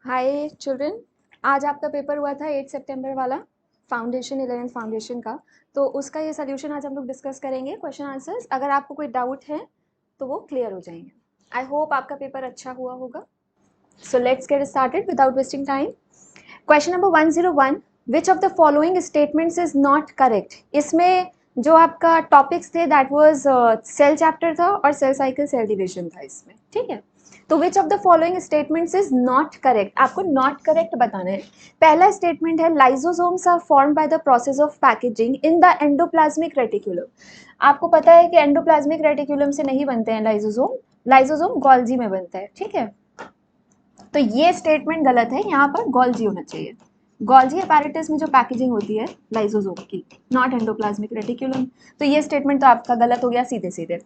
हाय children, आज आपका paper हुआ था 8 सितंबर वाला फाउंडेशन 11th फाउंडेशन का। तो उसका ये सोल्यूशन आज हम लोग डिस्कस करेंगे, क्वेश्चन आंसर्स। अगर आपको कोई डाउट है तो वो क्लियर हो जाएंगे। आई होप आपका पेपर अच्छा हुआ होगा। So let's get started without wasting time. Question number 101, which of the following statements is not correct. इसमें जो आपका टॉपिक्स थे दैट वाज सेल चैप्टर था और सेल साइकिल सेल डिवीजन था इसमें, ठीक है। तो which of the following statements is not correct, आपको नॉट करेक्ट बताना है। पहला स्टेटमेंट है lysosomes are formed by the process of packaging in the endoplasmic reticulum. आपको पता है कि एंडोप्लाज्मिक रेटिकुलम से नहीं बनते हैं लाइसोसोम, लाइसोसोम गोल्जी में बनता है, ठीक है। तो ये स्टेटमेंट गलत है, यहाँ पर गोल्जी होना चाहिए। गोल्जी अपैरेटस में जो पैकेजिंग होती है लाइसोसोम की, नॉट एंडोप्लाज्मिक रेटिकुलम। तो ये स्टेटमेंट तो आपका गलत हो गया सीधे सीधे।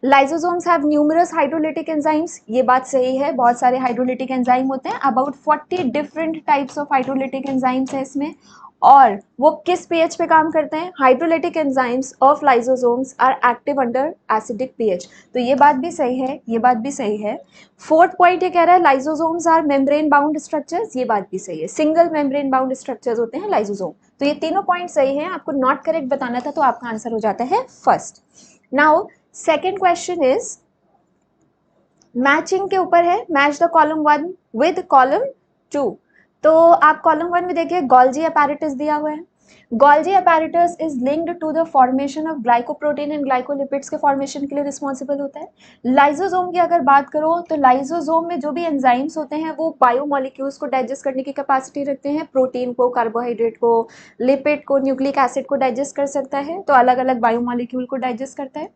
Lysosomes have numerous hydrolytic enzymes, ये बात सही है, बहुत सारे हाइड्रोलिटिक एंजाइम होते हैं, about 40 different types of hydrolytic enzymes है इसमें। और वो किस पीएच पे काम करते हैं? Hydrolytic enzymes of lysosomes are active under acidic pH. तो ये बात भी सही है, ये बात भी सही है। फोर्थ पॉइंट ये कह रहा है lysosomes are membrane bound structures, ये बात भी सही है, सिंगल मेम्ब्रेन बाउंड स्ट्रक्चर्स होते हैं लाइसोसोम। तो ये तीनों पॉइंट सही हैं, आपको नॉट करेक्ट बताना था तो आपका आंसर हो जाता है first. Now second question is matching के ऊपर है, match the column 1 with column 2। तो आप कॉलम 1 में देखिए गोल्जी अपैरेटस दिया हुआ है। Golgi apparatus is linked to the formation of glycoprotein and glycolipids के फॉर्मेशन के लिए रिस्पॉन्सिबल होता है। लाइसोसोम की अगर बात करो तो लाइसोसोम में जो भी एंजाइम्स होते हैं वो बायोमोलिक्यूल्स को डाइजेस्ट करने की कैपेसिटी रखते हैं, प्रोटीन को, कार्बोहाइड्रेट को, लिपिड को, न्यूक्लिक एसिड को डाइजेस्ट कर सकता है, तो अलग अलग बायोमोलिक्यूल को डाइजेस्ट करता है।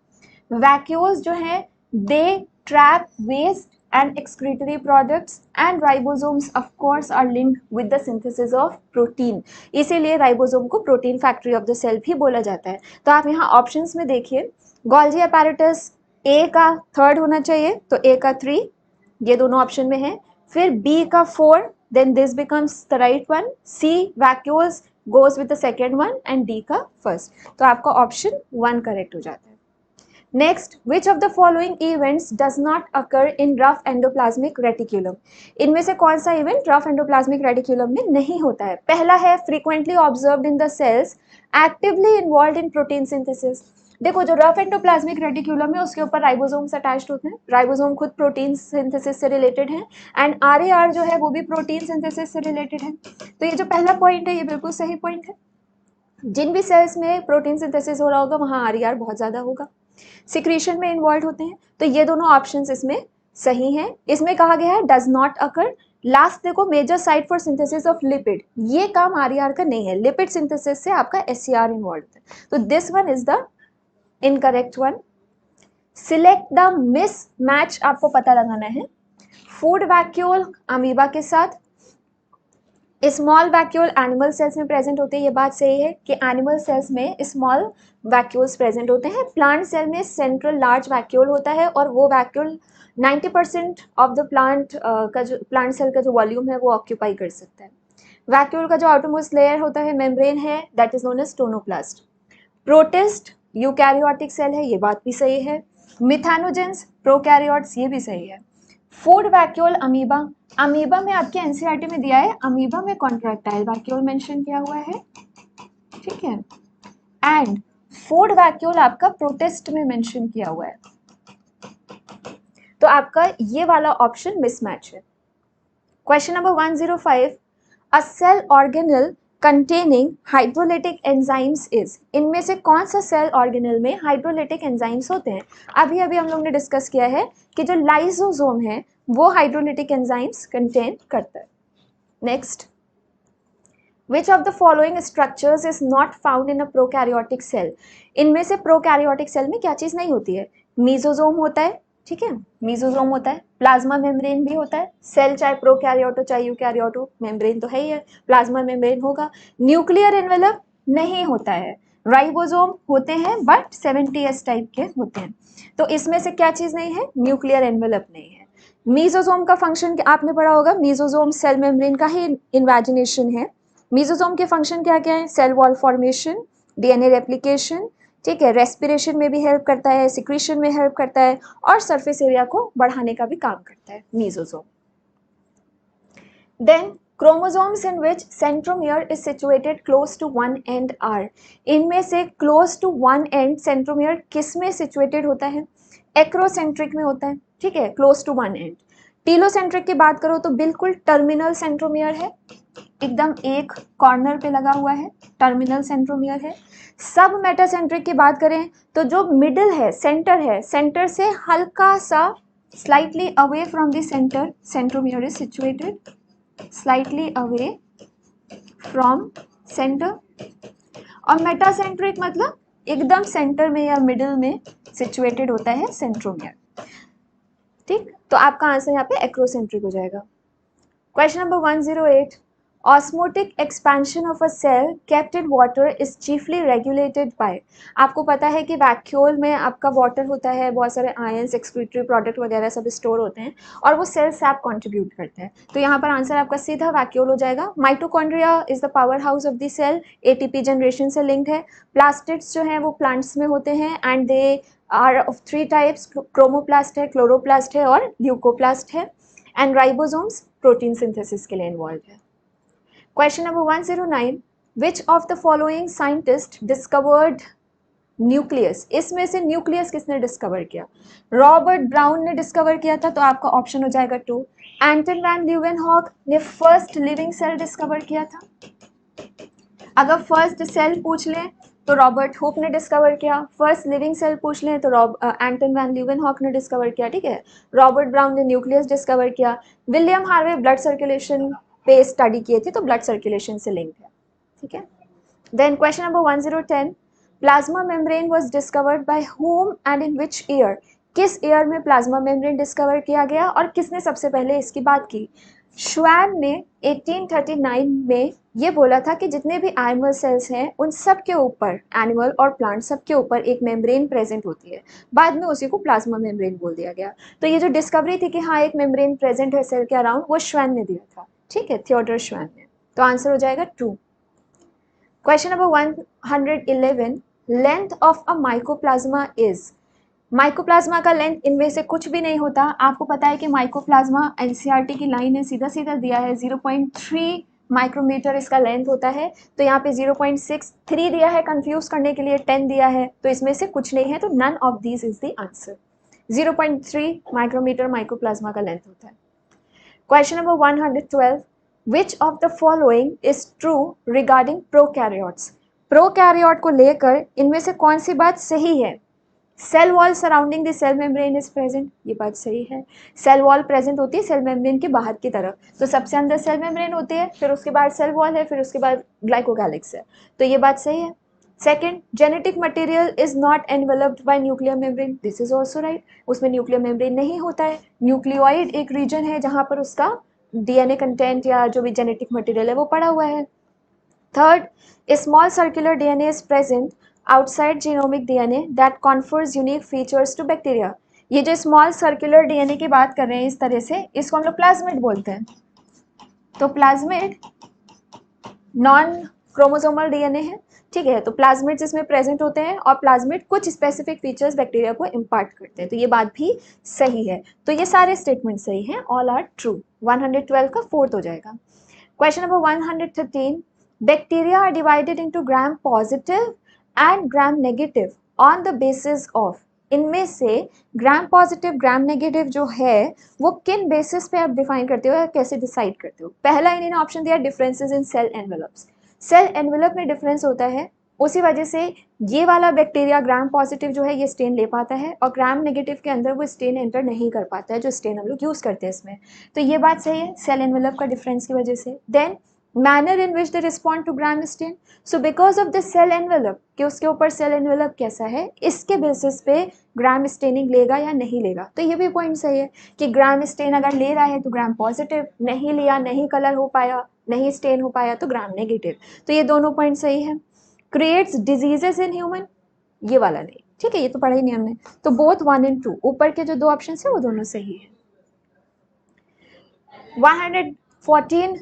वैक्यूल्स जो है दे trap waste and excretory products and ribosomes of course are linked with the synthesis of protein। इसीलिए राइबोसोम को protein factory of the cell भी बोला जाता है। तो आप यहाँ ऑप्शंस में देखिए, गोल्जी अपैरेटस ए का थर्ड होना चाहिए, तो ए का 3, ये दोनों ऑप्शन में है। फिर बी का 4, then this becomes the right one. C vacuoles goes with the second one and D का फर्स्ट। तो आपका ऑप्शन 1 करेक्ट हो जाता है। Next, which of the following events does not occur in rough endoplasmic reticulum? इनमें से कौन सा इवेंट rough endoplasmic reticulum में नहीं होता है? पहला है frequently observed in the cells actively involved in protein synthesis। देखो जो रफ एंडोप्लाज्मिक रेटिकुलम है उसके ऊपर राइबोसोम्स अटैच्ड होते हैं, राइबोसोम खुद प्रोटीन सिंथेसिस से रिलेटेड है, एंड आरएआर जो है वो भी प्रोटीन सिंथेसिस से रिलेटेड है। तो ये जो पहला पॉइंट है ये बिल्कुल सही पॉइंट है। जिन भी सेल्स में प्रोटीन सिंथेसिस हो रहा होगा वहां आरईआर बहुत ज्यादा होगा, सिक्रीशन में इन्वॉल्व होते हैं। तो ये दोनों ऑप्शंस इसमें सही हैं। इसमें कहा गया है डज नॉट अकर। लास्ट देखो, major site for synthesis of lipid, ये काम आरईआर का नहीं है, लिपिड सिंथेसिस से आपका एससीआर इन्वॉल्व है। तो this one is the incorrect one. Select the miss match, आपको पता लगाना है। फूड वैक्यूल अमीबा के साथ, स्मॉल वैक्यूल एनिमल सेल्स में प्रेजेंट होते हैं, ये बात सही है कि एनिमल सेल्स में स्मॉल वैक्यूल्स प्रेजेंट होते हैं। प्लांट सेल में सेंट्रल लार्ज वैक्यूल होता है और वो वैक्यूल 90% ऑफ द प्लांट का जो प्लांट सेल का जो वॉल्यूम है वो ऑक्यूपाई कर सकता है। वैक्यूल का जो आउटरमोस्ट लेयर होता है मेम्ब्रेन है, that is known as tonoplast. Protist eukaryotic cell है, ये बात भी सही है। मिथानोजेंस प्रोकैरियोट्स, ये भी सही है। फूड वैक्यूल अमीबा, अमीबा में आपके एनसीईआरटी में दिया है, अमीबा में कॉन्ट्रैक्टाइल वैक्यूल मेंशन किया हुआ है, ठीक है। एंड फूड वैक्यूल आपका प्रोटिस्ट में मेंशन किया हुआ है। तो आपका ये वाला ऑप्शन मिसमैच है। Question number 105, a cell organelle containing hydrolytic enzymes is, इनमें से कौन सा सेल ऑर्गेनल में हाइड्रोलिटिक एंजाइम्स होते हैं? अभी अभी हम लोग ने डिस्कस किया है कि जो लाइसोसोम है वो हाइड्रोलिटिक एंजाइम्स कंटेन करता है। Next, which of the following structures is not found in a prokaryotic cell? इनमें से प्रोकैरियोटिक सेल में क्या चीज नहीं होती है? मीजोजोम होता है, ठीक है, मीजोजोम होता है, प्लाज्मा मेम्ब्रेन भी होता है। सेल चाहे प्रोकैरियोट हो चाहे यूकैरियोट हो, मेम्ब्रेन तो है ही है, प्लाज्मा मेम्ब्रेन होगा। न्यूक्लियर एनवेलप नहीं होता है। राइबोसोम होते हैं बट 70s टाइप के होते हैं। तो इसमें से क्या चीज नहीं है? न्यूक्लियर एनवेलप नहीं है। मीजोसोम का फंक्शन आपने पढ़ा होगा, मीजोसोम सेल मेम्ब्रेन का ही इन्वेजिनेशन है। मीजोसोम के फंक्शन क्या क्या है? Cell wall formation, DNA replication, ठीक है, रेस्पिरेशन में भी हेल्प करता है, सिक्रीशन में हेल्प करता है, और सरफेस एरिया को बढ़ाने का भी काम करता है mesosome. Then chromosomes in which centromere is situated close to one end are, इनमें से close to one end centromere किस में situated होता है? एक्रोसेंट्रिक में होता है, ठीक है, close to one end. Telocentric की बात करो तो बिल्कुल टर्मिनल सेंट्रोमियर है, एकदम एक कॉर्नर पे लगा हुआ है, टर्मिनल सेंट्रोमियर है. सब मेटासेंट्रिक की बात करें तो जो मिडिल है, सेंटर से हल्का सा slightly away from the center, centromere is situated slightly away from center. और मेटासेंट्रिक मतलब एकदम सेंटर में या मिडिल में सिचुएटेड होता है सेंट्रोमियर. ठीक, तो आपका आंसर यहाँ पे एक्रोसेंट्रिक हो जाएगा. Question number 108. Osmotic expansion of a cell kept in water is chiefly regulated by. आपको पता है कि वैक्यूल में आपका वाटर होता है, बहुत सारे आयंस, एक्सक्रीटरी प्रोडक्ट वगैरह सब स्टोर होते हैं और वो सेल सैप कंट्रीब्यूट करते हैं. तो यहाँ पर आंसर आपका सीधा वैक्यूल हो जाएगा. Mitochondria is the power house of the cell, ATP generation से लिंक्ड है. प्लास्टिड्स जो हैं वो प्लांट्स में होते हैं and they are of 3 types, chromoplast है, क्लोरोप्लास्ट है और ल्यूकोप्लास्ट है. एंड राइबोसोम्स प्रोटीन सिंथेसिस के लिए इन्वॉल्व है. Question number 109. Which of the following scientists discovered nucleus? इसमें से न्यूक्लियस किसने डिस्कवर किया? रॉबर्ट ब्राउन ने डिस्कवर किया था, तो आपका ऑप्शन हो जाएगा 2. एंटन वैन ल्यूवेनहॉक ने फर्स्ट लिविंग सेल डिस्कवर किया था. अगर फर्स्ट सेल पूछ लें तो रॉबर्ट हुक ने डिस्कवर किया. फर्स्ट लिविंग सेल पूछ लें तो एंटन वैन ल्यूवेनहॉक ने डिस्कवर किया. ठीक है, रॉबर्ट ब्राउन ने न्यूक्लियस डिस्कवर किया. विलियम हार्वे ब्लड सर्कुलेशन पे स्टडी किए थे, तो ब्लड सर्कुलेशन से लिंक है. ठीक है. Then question number 1010. Plasma membrane was discovered by whom and in which year? किस ईयर में प्लाज्मा मेम्ब्रेन डिस्कवर किया गया और किसने सबसे पहले इसकी बात की? श्वैन ने 1839 में ये बोला था कि जितने भी एनिमल सेल्स हैं उन सब के ऊपर, एनिमल और प्लांट सब के ऊपर एक मेम्ब्रेन प्रेजेंट होती है. बाद में उसी को प्लाज्मा मेम्ब्रेन बोल दिया गया. तो ये जो डिस्कवरी थी कि हाँ एक मेम्ब्रेन प्रेजेंट है सेल के अराउंड, वो श्वैन ने दिया था. ठीक है, थियोडर श्वैन ने. तो आंसर हो जाएगा 2. Question number 111. Length of a mycoplasma is. Mycoplasma का लेंथ इनमें से कुछ भी नहीं होता. आपको पता है कि माइकोप्लाज्मा एनसीईआरटी की लाइन है, सीधा सीधा दिया है, 0.3 माइक्रोमीटर इसका लेंथ होता है. तो यहाँ पे 0.63 दिया है, कंफ्यूज करने के लिए 10 दिया है, तो इसमें से कुछ नहीं है, तो none of these is the answer. 0.3 micrometer mycoplasma का लेंथ होता है. Question number 112. Which of the following is true regarding prokaryotes? Prokaryote को लेकर इनमें से कौन सी बात सही है? Cell wall surrounding the cell membrane is present, ये बात सही है. सेल वॉल प्रेजेंट होती है सेल मेम्ब्रेन के बाहर की तरफ, तो सबसे अंदर सेल मेम्ब्रेन होती है, फिर उसके बाद सेल वॉल है, फिर उसके बाद ग्लाइकोगैलिक्स है, तो ये बात सही है. Second, genetic material is not enveloped bye nuclear membrane, this is also right. उसमें न्यूक्लियर मेम्ब्रेन नहीं होता है. न्यूक्लियोइड एक रीजन है जहां पर उसका डीएनए कंटेंट या जो भी जेनेटिक मटेरियल है वो पड़ा हुआ है. Third, a small circular DNA is present outside genomic DNA that confers unique features to bacteria. ये जो स्मॉल सर्कुलर डीएनए की बात कर रहे हैं इस तरह से, इसको हम लोग प्लाज्मिड बोलते हैं. तो प्लाज्मिड नॉन क्रोमोसोमल डीएनए है. ठीक है, तो प्लाज्मिड इसमें प्रेजेंट होते हैं और प्लाज्मिड कुछ स्पेसिफिक फीचर्स बैक्टीरिया को इम्पार्ट करते हैं, तो ये बात भी सही है. तो ये सारे स्टेटमेंट सही हैं, ऑल आर ट्रू. 112 का 4th हो जाएगा. Question number 113. Bacteria are divided into gram positive and gram negative on the basis of. इनमें से ग्राम पॉजिटिव ग्राम नेगेटिव जो है वो किन बेसिस पे आप डिफाइन करते हो या कैसे डिसाइड करते हो? पहला इन्होंने ऑप्शन दिया differences in cell envelopes. Cell envelope में डिफरेंस होता है, उसी वजह से ये वाला बैक्टीरिया ग्राम पॉजिटिव जो है ये स्टेन ले पाता है और ग्राम नेगेटिव के अंदर वो स्टेन एंटर नहीं कर पाता है, जो स्टेन हम लोग यूज करते हैं इसमें. तो ये बात सही है सेल एनवेलप का डिफरेंस की वजह से. Then manner in which they respond to gram stain. So because of the cell envelope, कि उसके ऊपर सेल एनवेलप कैसा है, इसके बेसिस पे ग्राम स्टेनिंग लेगा या नहीं लेगा. तो ये भी पॉइंट सही है कि ग्राम स्टेन अगर ले रहा है तो ग्राम पॉजिटिव, नहीं लिया, नहीं कलर हो पाया, नहीं स्टेन हो पाया तो ग्राम नेगेटिव. तो ये दोनों पॉइंट सही है. क्रिएट्स डिजीजेस इन ह्यूमन, ये वाला नहीं. ठीक है, ये तो पढ़ा ही नहीं हमने. तो बोथ 1 and 2, ऊपर के जो 2 ऑप्शन है वो दोनों सही है. 114.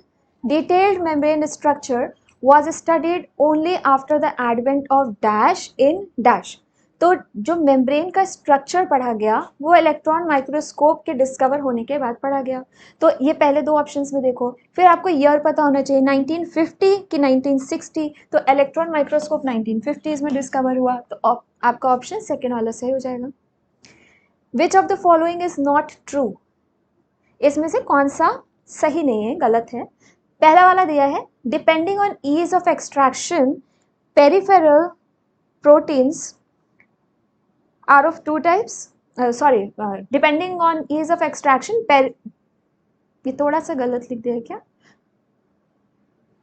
Detailed membrane structure was studied only after the advent of dash in dash. तो जो मेम्ब्रेन का स्ट्रक्चर पढ़ा गया वो इलेक्ट्रॉन माइक्रोस्कोप के डिस्कवर होने के बाद पढ़ा गया। तो ये पहले दो ऑप्शंस में देखो, फिर आपको ईयर पता होना चाहिए 1950 कि 1960, तो इलेक्ट्रॉन माइक्रोस्कोप 1950s में डिस्कवर हुआ, तो आपका ऑप्शन सेकेंड वाला सही हो जाएगा। विच of the following is not true, इसमें से कौन सा सही नहीं है, गलत है। पहला वाला दिया है depending on ease of extraction peripheral proteins are of two types, sorry depending on ease of extraction, ये थोड़ा सा गलत लिख दिया है क्या,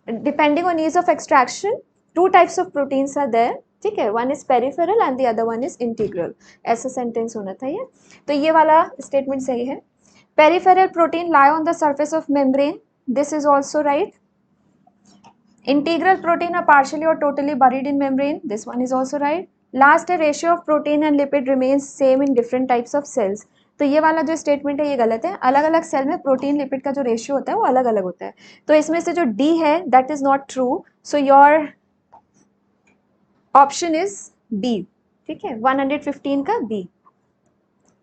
depending on ease of extraction two types of proteins are there, ठीक है, one is peripheral and the other one is integral, ऐसा सेंटेंस होना था ये। तो ये वाला स्टेटमेंट सही है। Peripheral protein lie on the surface of membrane, this is also right. Integral protein are partially or totally buried in membrane, this one is also right. Last, a ratio of protein and lipid remains same in different types of cells. तो ये वाला जो statement है ये गलत है, अलग अलग सेल में प्रोटीन लिपिड का जो रेशियो होता है वो अलग अलग होता है। तो इसमें से जो डी है that is not true, so your option is B, ठीक है, 115 का B.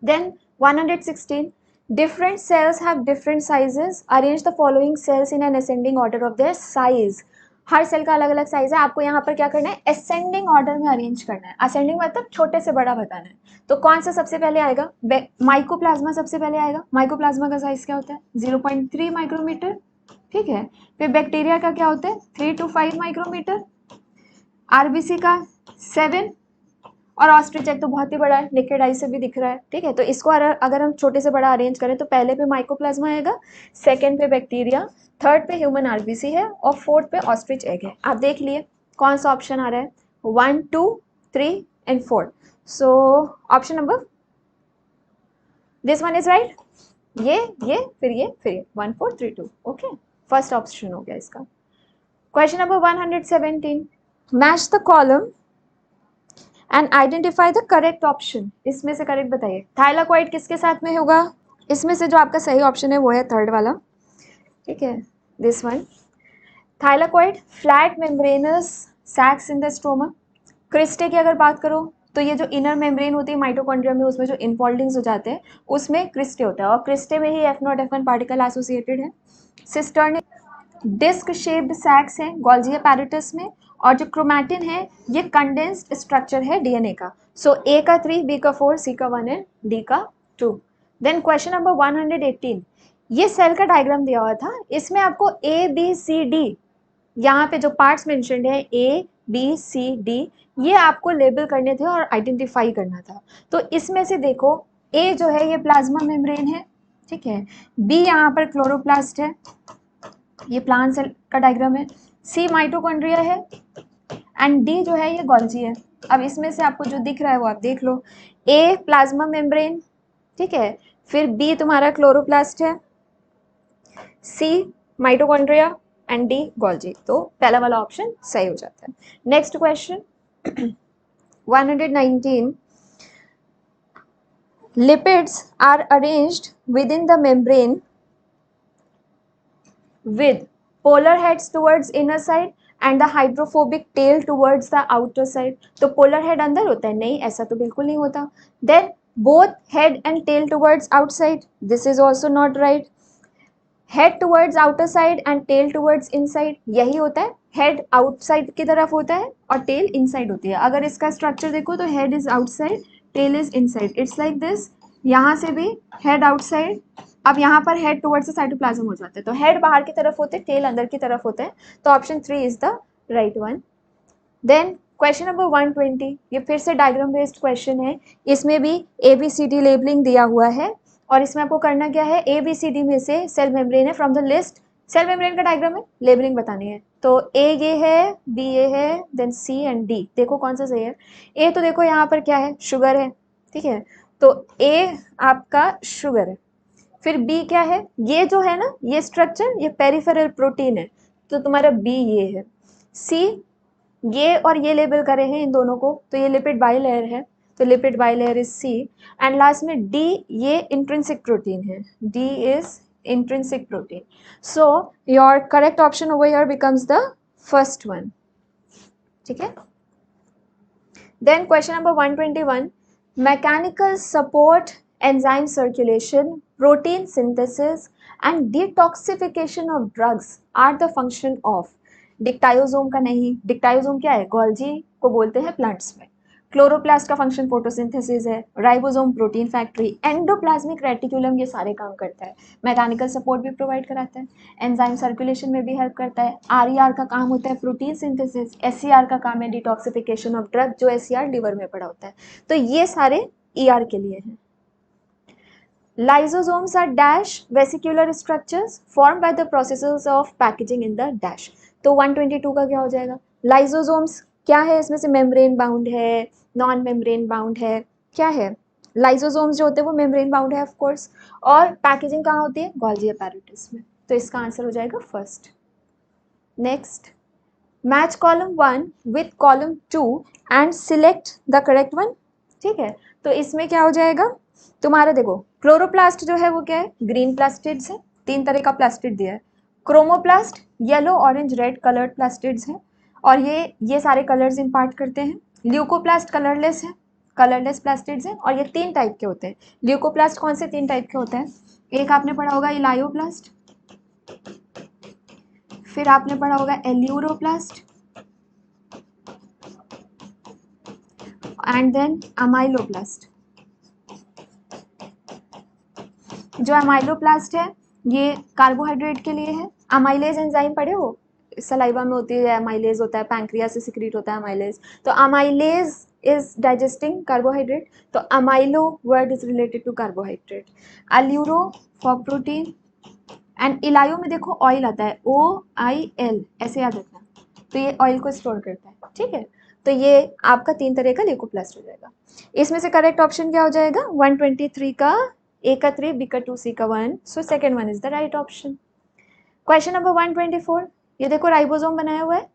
Then 116, different cells have different sizes, arrange the following cells in an ascending order of their size. हर सेल का अलग अलग साइज है, आपको यहाँ पर क्या करना है, असेंडिंग ऑर्डर में अरेंज करना है। असेंडिंग मतलब छोटे से बड़ा बताना है। तो कौन सा सबसे पहले आएगा, माइकोप्लाज्मा सबसे पहले आएगा। माइकोप्लाज्मा का साइज क्या होता है, 0.3 माइक्रोमीटर, ठीक है। फिर बैक्टीरिया का क्या होता है, 3 to 5 माइक्रोमीटर, आरबीसी का 7, और ऑस्ट्रिच एग तो बहुत ही बड़ा है, नेकेड आई से भी दिख रहा है, ठीक है। तो इसको अगर हम छोटे से बड़ा अरेंज करें तो पहले पे माइकोप्लाज्मा आएगा, सेकंड पे बैक्टीरिया, थर्ड पे ह्यूमन आरबीसी है, और फोर्थ पे ऑस्ट्रिच एग है। आप देख लिए कौन सा ऑप्शन आ रहा है, 1, 2, 3 and 4। So option number this one is right. ये फिर ये 1, 4, 3, 2, ओके, फर्स्ट ऑप्शन हो गया इसका। Question number 117, match the column and identify the correct option, इसमें से करेक्ट बताइए। थाइलाकोइड किसके साथ में होगा, इसमें से जो आपका सही ऑप्शन है वो है थर्ड वाला, ठीक है, this one. Thylakoid flat membranous sacs in the stroma. Cristae की अगर बात करो तो ये जो इनर मेम्ब्रेन होती है माइटोकॉन्ड्रिया में, उसमें जो इनफोल्डिंग्स हो जाते हैं उसमें क्रिस्टे होता है, और क्रिस्टे में ही F0 F1 पार्टिकल एसोसिएटेड है। सिस्टर्निक डिस्क शेप्ड सैक्स है गोल्जी एपैरेटस में, और जो क्रोमैटिन है ये कंडेंस्ड स्ट्रक्चर है डीएनए का। सो ए का 3, बी का 4, सी का 1 एंड डी का 2। देन क्वेश्चन नंबर 118, ये सेल का डायग्राम दिया हुआ था, इसमें आपको ए बी सी डी, यहाँ पे जो पार्ट्स मेंशन्ड है ए बी सी डी, ये आपको लेबल करने थे और आइडेंटिफाई करना था। तो इसमें से देखो, ए जो है ये प्लाज्मा मेम्ब्रेन है, ठीक है, बी यहाँ पर क्लोरोप्लास्ट है, ये प्लांट सेल का डायग्राम है, सी माइटोकॉन्ड्रिया है, एंड डी जो है ये गोल्जी है। अब इसमें से आपको जो दिख रहा है वो आप देख लो, ए प्लाज्मा मेम्ब्रेन, ठीक है, फिर बी तुम्हारा क्लोरोप्लास्ट है, C mitochondria and D Golgi. तो पहला वाला ऑप्शन सही हो जाता है। Next question 119, lipids are arranged within the membrane with polar heads towards inner side and the hydrophobic tail towards the outer side। तो polar head अंदर होता है, नहीं ऐसा तो बिल्कुल नहीं होता। then both head and tail towards outside, this is also not right। head towards outer side and tail towards inside, यही होता है, head outside की तरफ होता है और tail inside होती है। अगर इसका स्ट्रक्चर देखो तो head is outside, tail is inside, it's like this। यहाँ से भी head outside, अब यहाँ पर हेड टुवर्ड्स द साइटोप्लाज्म हो जाता है, तो हेड बाहर की तरफ होते हैं, टेल अंदर की तरफ होते हैं, तो option 3 is the right one. Then question number 120, ये फिर से डायग्राम बेस्ड क्वेश्चन है, इसमें भी ABCD लेबलिंग दिया हुआ है, और इसमें आपको करना क्या है, ABCD में से सेल मेम्ब्रेन है, from the list cell membrane का डायग्राम है, लेबलिंग बतानी है। तो ए ये है, बी ये है, देन सी एंड डी, देखो कौन सा सही है। ए तो देखो यहाँ पर क्या है, शुगर है, ठीक है, तो ए आपका शुगर है। फिर बी क्या है, ये जो है ना ये स्ट्रक्चर, ये पेरिफेरल प्रोटीन है, तो तुम्हारा बी ये है। सी ये और ये लेबल करे हैं इन दोनों को, तो ये लिपिड बाइलेयर है, तो lipid bilayer is C. And last में डी, ये इंट्रिंसिक प्रोटीन है, D is intrinsic protein. So your correct option over here becomes the first one, ठीक है। Then question number 121, mechanical support, enzyme circulation, protein synthesis and detoxification of drugs are the function of। डिक्टायोजोम का नहीं, डिक्टायोजोम क्या है, Golgi को बोलते हैं plants में। क्लोरोप्लास्ट का फंक्शन फोटोसिंथेसिस है, ribosome protein factory, endoplasmic reticulum ये सारे काम करता है, मैकेनिकल सपोर्ट भी प्रोवाइड कराता है, एंजाइम सर्कुलेशन में भी हेल्प करता है, आरईआर का काम होता है प्रोटीन सिंथेसिस, एससीआर का काम है डिटॉक्सिफिकेशन ऑफ ड्रग, जो एससीआर लिवर में पड़ा होता है। तो ये सारे ईआर के लिए हैं। Lysosomes are dash vesicular structures formed by the processes of packaging in the dash। तो 122 का क्या हो जाएगा, लाइसोसोम्स क्या है, इसमें से मेम्ब्रेन बाउंड है, नॉन मेम्ब्रेन बाउंड है, क्या है, लाइसोसोम्स जो होते हैं वो मेम्ब्रेन बाउंड है ऑफ कोर्स, और पैकेजिंग कहाँ होती है, गोल्जी apparatus में। तो इसका आंसर हो जाएगा first. Next, match column 1 with column 2 and select the correct one. ठीक है, तो इसमें क्या हो जाएगा तुम्हारा, देखो क्लोरोप्लास्ट जो है वो क्या है, ग्रीन प्लास्टिड्स है, 3 तरह का प्लास्टिड दिया है। Chromoplast yellow orange red coloured plastids हैं, और ये सारे कलर्स इम्पार्ट करते हैं। ल्यूकोप्लास्ट कलरलेस है, कलरलेस प्लास्टिड्स हैं, और ये 3 टाइप के होते हैं। ल्यूकोप्लास्ट कौन से 3 टाइप के होते हैं, एक आपने पढ़ा होगा इलायोप्लास्ट, फिर आपने पढ़ा होगा एल्यूरोप्लास्ट, एंड देन अमाइलोप्लास्ट। जो अमाइलोप्लास्ट है ये कार्बोहाइड्रेट के लिए है। अमाइलेज एंजाइम पढ़े हो, सलाइवा में होती है, अमाइलेज होता है, पैंक्रियास से सिक्रीट होता है अमाइलेज। तो अमाइलेज इज डाइजेस्टिंग कार्बोहाइड्रेट, तो amylo word is related to carbohydrate. Aleuro for protein, and elaio में देखो ऑयल आता है, OIL ऐसे याद रखना, तो ये ऑयल को स्टोर करता है। ठीक है, तो ये आपका 3 तरह का ल्यूकोप्लास्ट हो जाएगा। इसमें से करेक्ट ऑप्शन क्या हो जाएगा, 123 का A का 3, B का 2, C का 1, so second one is the right option। Question number 124, ये देखो राइबोसोम बनाया हुआ है।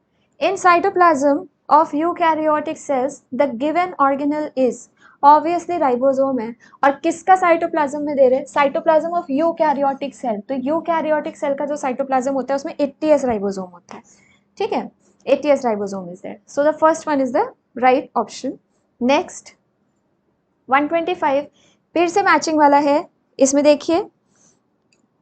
In cytoplasm of eukaryotic cells, the given organelle is, obviously ribosome है, और किसका साइटोप्लाज्म में दे रहे हैं, साइटोप्लाज्म ऑफ यूकैरियोटिक सेल। तो यूकैरियोटिक सेल का जो साइटोप्लाज्म होता है उसमें 80S राइबोसोम होता है। ठीक है, 80S ribosome is there, so the first one is the right option। Next 125 फिर से मैचिंग वाला है। इसमें देखिए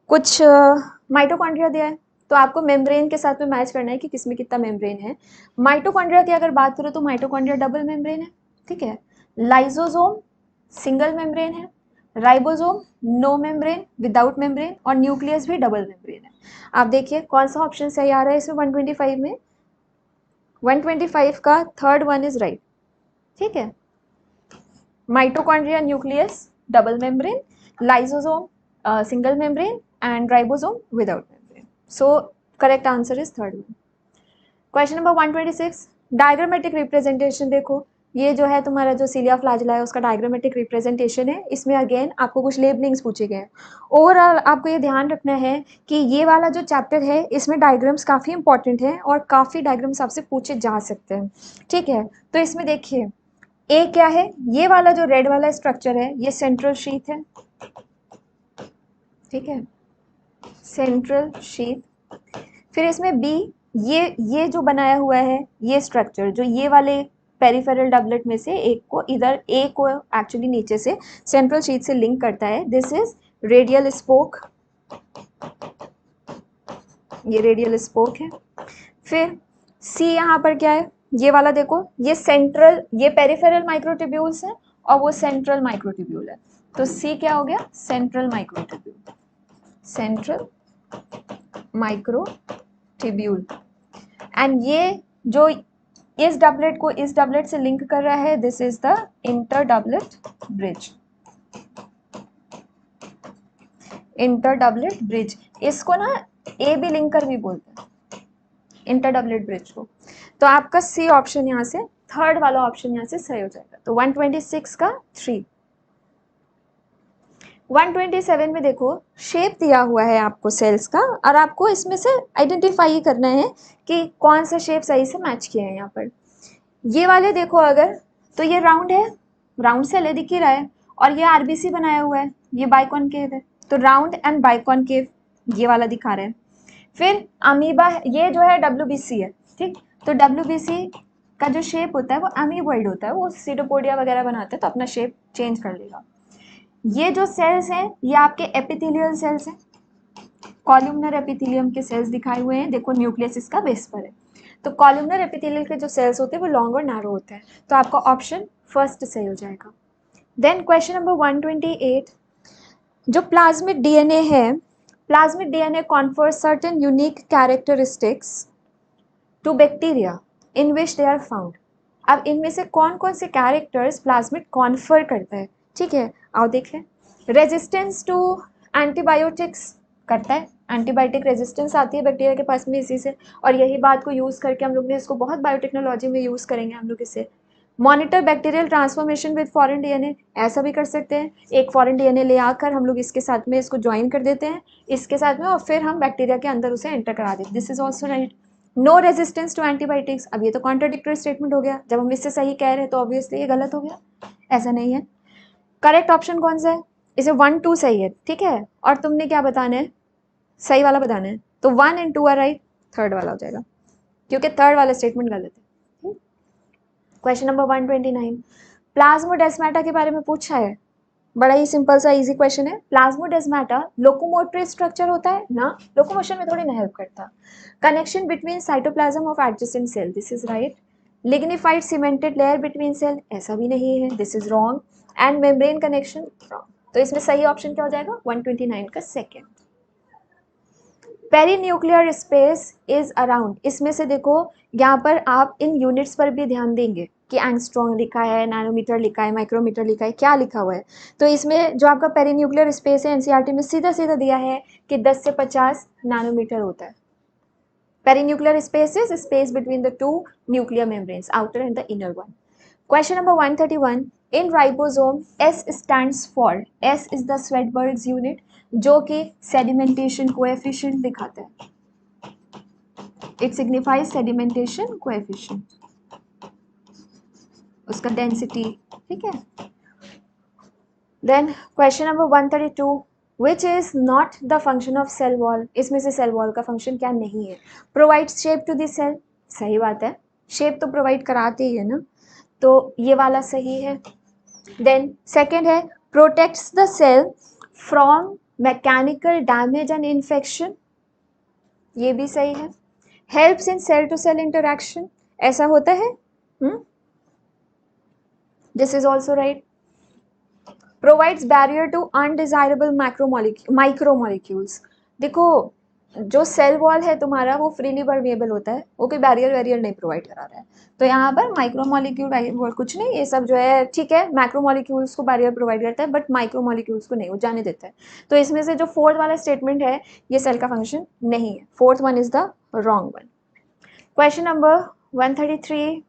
कुछ माइटोकॉन्ड्रिया दिया है, तो आपको मेम्ब्रेन के साथ में मैच करना है कि किसमें कितना मेम्ब्रेन है। माइटोकॉन्ड्रिया की अगर बात करो तो माइटोकॉन्ड्रिया डबल मेम्ब्रेन है। ठीक है, लाइसोसोम सिंगल मेम्ब्रेन है, ribosome no membrane without membrane, और न्यूक्लियस भी डबल मेम्ब्रेन है। आप देखिए कौन सा ऑप्शन सही आ रहा है इसमें 125 में, 125 का थर्ड वन इज राइट। ठीक है, mitochondria nucleus double membrane, lysosome single membrane and ribosome without membrane, so correct answer is third one। question number 126, diagrammatic representation देखो, ये जो है तुम्हारा जो सीलिया फ्लैजिला है उसका डायग्रामेटिक रिप्रेजेंटेशन है। इसमें अगेन आपको कुछ लेबलिंग्स पूछे गए हैं। ओवरऑल आपको ये ध्यान रखना है कि ये वाला जो चैप्टर है इसमें डायग्राम्स काफ़ी इंपॉर्टेंट है और काफ़ी डायग्राम्स आपसे पूछे जा सकते हैं। ठीक है, तो इसमें देखिए ए क्या है, ये वाला जो रेड वाला स्ट्रक्चर है ये सेंट्रल शीथ है। ठीक है, सेंट्रल शीथ। फिर इसमें बी, ये जो बनाया हुआ है ये स्ट्रक्चर, जो ये वाले पेरिफेरल डबलेट में से एक को, इधर ए को एक्चुअली नीचे से सेंट्रल शीथ से लिंक करता है, दिस इज रेडियल स्पोक, ये रेडियल स्पोक है। फिर सी यहाँ पर क्या है, ये वाला देखो, ये सेंट्रल, ये पेरिफेरल माइक्रोट्यूब्यूल्स है और वो सेंट्रल माइक्रोट्यूब्यूल है, तो सी क्या हो गया, central microtubule, central microtubule. And ये जो इस डबलेट को इस डबलेट से लिंक कर रहा है, this is the inter doublet bridge, inter doublet bridge. इसको ना ए बी लिंकर भी बोलते हैं, इंटर डबलेट ब्रिज को। तो आपका सी ऑप्शन यहाँ से, थर्ड वाला ऑप्शन यहाँ से सही हो जाएगा। तो 126 का 3। 127 में देखो शेप दिया हुआ है आपको सेल्स का, और आपको इसमें से आइडेंटिफाई करना है कि कौन सा शेप सही से मैच किया है। यहाँ पर ये वाले देखो अगर, तो ये राउंड है, राउंड सेल है, दिख ही रहा है, और ये आरबीसी बनाया हुआ है, ये बाइकॉनकेव है, तो राउंड एंड बाइकॉनकेव ये वाला दिखा रहे हैं। फिर अमीबा, ये जो है WBC है। ठीक, तो WBC का जो शेप होता है वो अमीबॉइड होता है, वो सीटोपोडिया वगैरह बनाते हैं तो अपना शेप चेंज कर लेगा। ये जो सेल्स हैं ये आपके एपिथेलियल सेल्स हैं, कॉलमनर एपिथेलियम के सेल्स दिखाए हुए हैं, देखो न्यूक्लियस इसका बेस पर है। तो कॉलमनर एपिथेलियल के जो सेल्स होते हैं वो लॉन्ग और नैरो होते हैं, तो आपका ऑप्शन फर्स्ट सही हो जाएगा। देन क्वेश्चन नंबर 128, जो प्लाज्मिड डीएनए है, plasmid DNA confers certain unique characteristics to bacteria in which they are found. अब इनमें से कौन कौन से कैरेक्टर्स प्लाज्मिड कॉन्फर करता है, ठीक है, आओ देखें। रेजिस्टेंस टू एंटीबायोटिक्स करता है, एंटीबायोटिक रेजिस्टेंस आती है बैक्टीरिया के पास में इसी से, और यही बात को यूज़ करके हम लोग ने इसको बहुत बायोटेक्नोलॉजी में यूज़ करेंगे हम लोग इसे। Monitor bacterial transformation with foreign DNA, ऐसा भी कर सकते हैं, एक फॉरेन डीएनए ले आकर हम लोग इसके साथ में इसको ज्वाइन कर देते हैं इसके साथ में, और फिर हम बैक्टीरिया के अंदर उसे एंटर करा देते हैं, this is also right. No resistance to antibiotics, अब ये तो कॉन्ट्राडिक्टरी स्टेटमेंट हो गया, जब हम इससे सही कह रहे हैं तो ऑब्वियसली ये गलत हो गया, ऐसा नहीं है। करेक्ट ऑप्शन कौन सा है, इसे 1 2 सही है, ठीक है, और तुमने क्या बताना है, सही वाला बताना है, तो 1 and 2 आर राइट, थर्ड वाला हो जाएगा क्योंकि थर्ड वाला स्टेटमेंट गलत है। क्वेश्चन नंबर 129, प्लाज्मोडेस्माटा के बारे में पूछा है, बड़ा ही सिंपल सा इजी क्वेश्चन है। प्लाज्मोडेस्माटा लोकोमोटरी स्ट्रक्चर होता है ना, लोकोमोशन में थोड़ी ना हेल्प करता। Connection between cytoplasm of adjacent cell, this is right. Lignified cemented layer between cell, ऐसा भी नहीं है, this is wrong. And membrane connection, wrong. तो इसमें सही ऑप्शन क्या हो जाएगा, 129 का second. Perinuclear space is around, इसमें से देखो यहाँ पर आप इन यूनिट्स पर भी ध्यान देंगे कि एंगस्ट्रॉम लिखा है, नैनोमीटर लिखा है, माइक्रोमीटर लिखा है, क्या लिखा हुआ है। तो इसमें जो आपका पेरीन्यूक्लियर स्पेस है एनसीईआरटी में सीधा सीधा दिया है कि 10 से 50 नैनोमीटर होता है। Perinuclear space is space between the two nuclear membranes, outer and the inner one. Question number 131, in ribosome S stands for, S is the Svedberg's unit जो कि sedimentation coefficient दिखाता है, it signifies sedimentation coefficient, उसका density, ठीक है। Then question number 132, which is not the function of cell wall, इसमें से cell wall का function क्या नहीं है, provides shape to the cell, सही बात है, shape तो provide कराते ही है ना, तो ये वाला सही है। देन सेकेंड है protects the cell from mechanical damage and infection, ये भी सही है। Helps in cell to cell interaction, ऐसा होता है, this is also right. Provides barrier to undesirable micromolecules, देखो जो सेल वॉल है तुम्हारा वो फ्रीली परमेएबल होता है, वो कोई बैरियर नहीं प्रोवाइड करा रहा है, तो यहाँ पर माइक्रोमोलिक्यूल कुछ नहीं, ये सब जो है ठीक है, मैक्रोमोलिक्यूल्स को बैरियर प्रोवाइड करता है बट माइक्रोमोलिक्यूल्स को नहीं, वो जाने देता है। तो इसमें से जो फोर्थ वाला स्टेटमेंट है ये सेल का फंक्शन नहीं है, fourth one is the wrong one. Question number 133,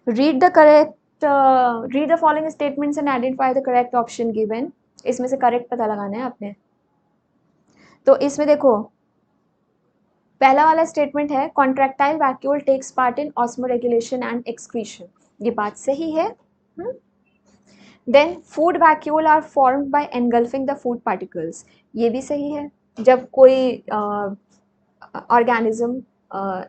read the following statements and identify the correct option given, इसमें से करेक्ट पता लगाना है आपने। तो इसमें देखो पहला वाला स्टेटमेंट है contractile vacuole takes part in osmoregulation and excretion, ये बात सही है। Then food vacuole are formed by engulfing the food particles, ये भी सही है, जब कोई ऑर्गेनिज्म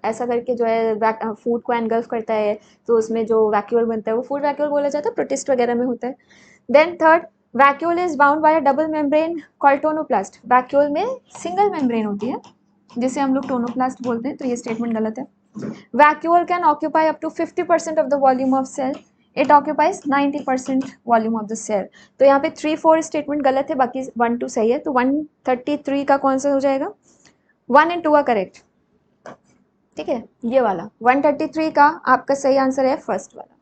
ऐसा करके जो है फूड को एनगल्फ करता है तो उसमें जो वैक्यूल बनता है वो फूड वैक्यूल बोला जाता है, प्रोटिस्ट वगैरह में होता है। Then third, vacuole is bound by a double membrane called tonoplast, vacuole में सिंगल मेम्ब्रेन होती है जिसे हम लोग टोनोप्लास्ट बोलते हैं, तो ये स्टेटमेंट गलत है। Vacuole can occupy up to 50% of the volume of cell, it occupies 90% volume of the cell, तो यहाँ पे 3 4 स्टेटमेंट गलत है, बाकी 1 2 सही है, तो 133 का कौन सा हो जाएगा, 1 and 2 का करेक्ट, ठीक है, ये वाला 133 का आपका सही आंसर है फर्स्ट वाला।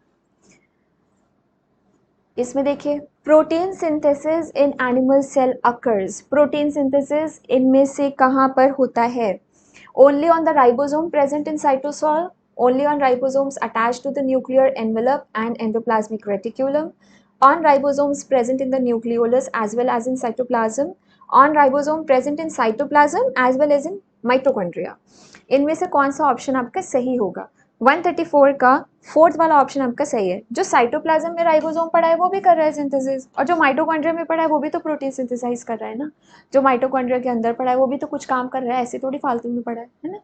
इसमें देखिए protein synthesis in animal cell occurs, protein synthesis इनमें से कहाँ पर होता है, only on the ribosome present in cytosol, only on ribosomes attached to the nuclear envelope and endoplasmic reticulum, on ribosomes present in the nucleolus as well as in cytoplasm, on ribosome present in cytoplasm as well as in mitochondria, इनमें से कौन सा option आपका सही होगा, 134 का fourth वाला option आपका सही है, जो साइटोप्लाज्म में राइबोसोम पड़ा है वो भी कर रहा है सिंथेसिस, और जो माइटोकॉन्ड्रिया में पड़ा है वो भी तो प्रोटीन सिंथेसाइज कर रहा है ना, जो माइटोकॉन्ड्रिया के अंदर पड़ा है वो भी तो कुछ काम कर रहा है, ऐसे थोड़ी फालतू में पड़ा है ना।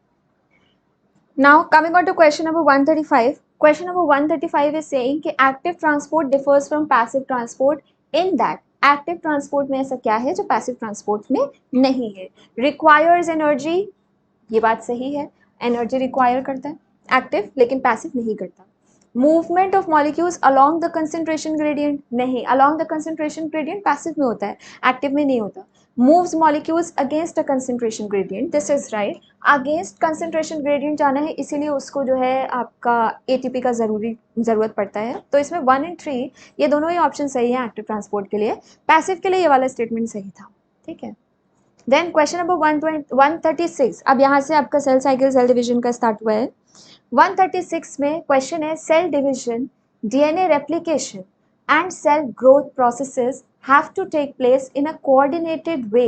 Now coming on to question number 135. Question number 135 is saying कि active transport differs from passive transport in that active transport में ऐसा क्या है जो passive transport में नहीं है. Requires energy, ये बात सही है, एनर्जी रिक्वायर करता है एक्टिव, लेकिन पैसिव नहीं करता. Movement of molecules along the concentration gradient, नहीं, along the concentration gradient passive में होता है, एक्टिव में नहीं होता. Moves molecules against a concentration gradient, this is right. Against concentration gradient जाना है, इसीलिए उसको जो है आपका एटीपी का ज़रूरत पड़ता है. तो इसमें 1 और 3 ये दोनों ही ऑप्शन सही है एक्टिव ट्रांसपोर्ट के लिए. पैसिव के लिए ये वाला स्टेटमेंट सही था. ठीक है. Then question number 136. अब यहाँ से आपका सेल साइकिल सेल डिवीजन का स्टार्ट हुआ है. 136 में क्वेश्चन है cell division, DNA replication and cell growth processes have to take place in a coordinated way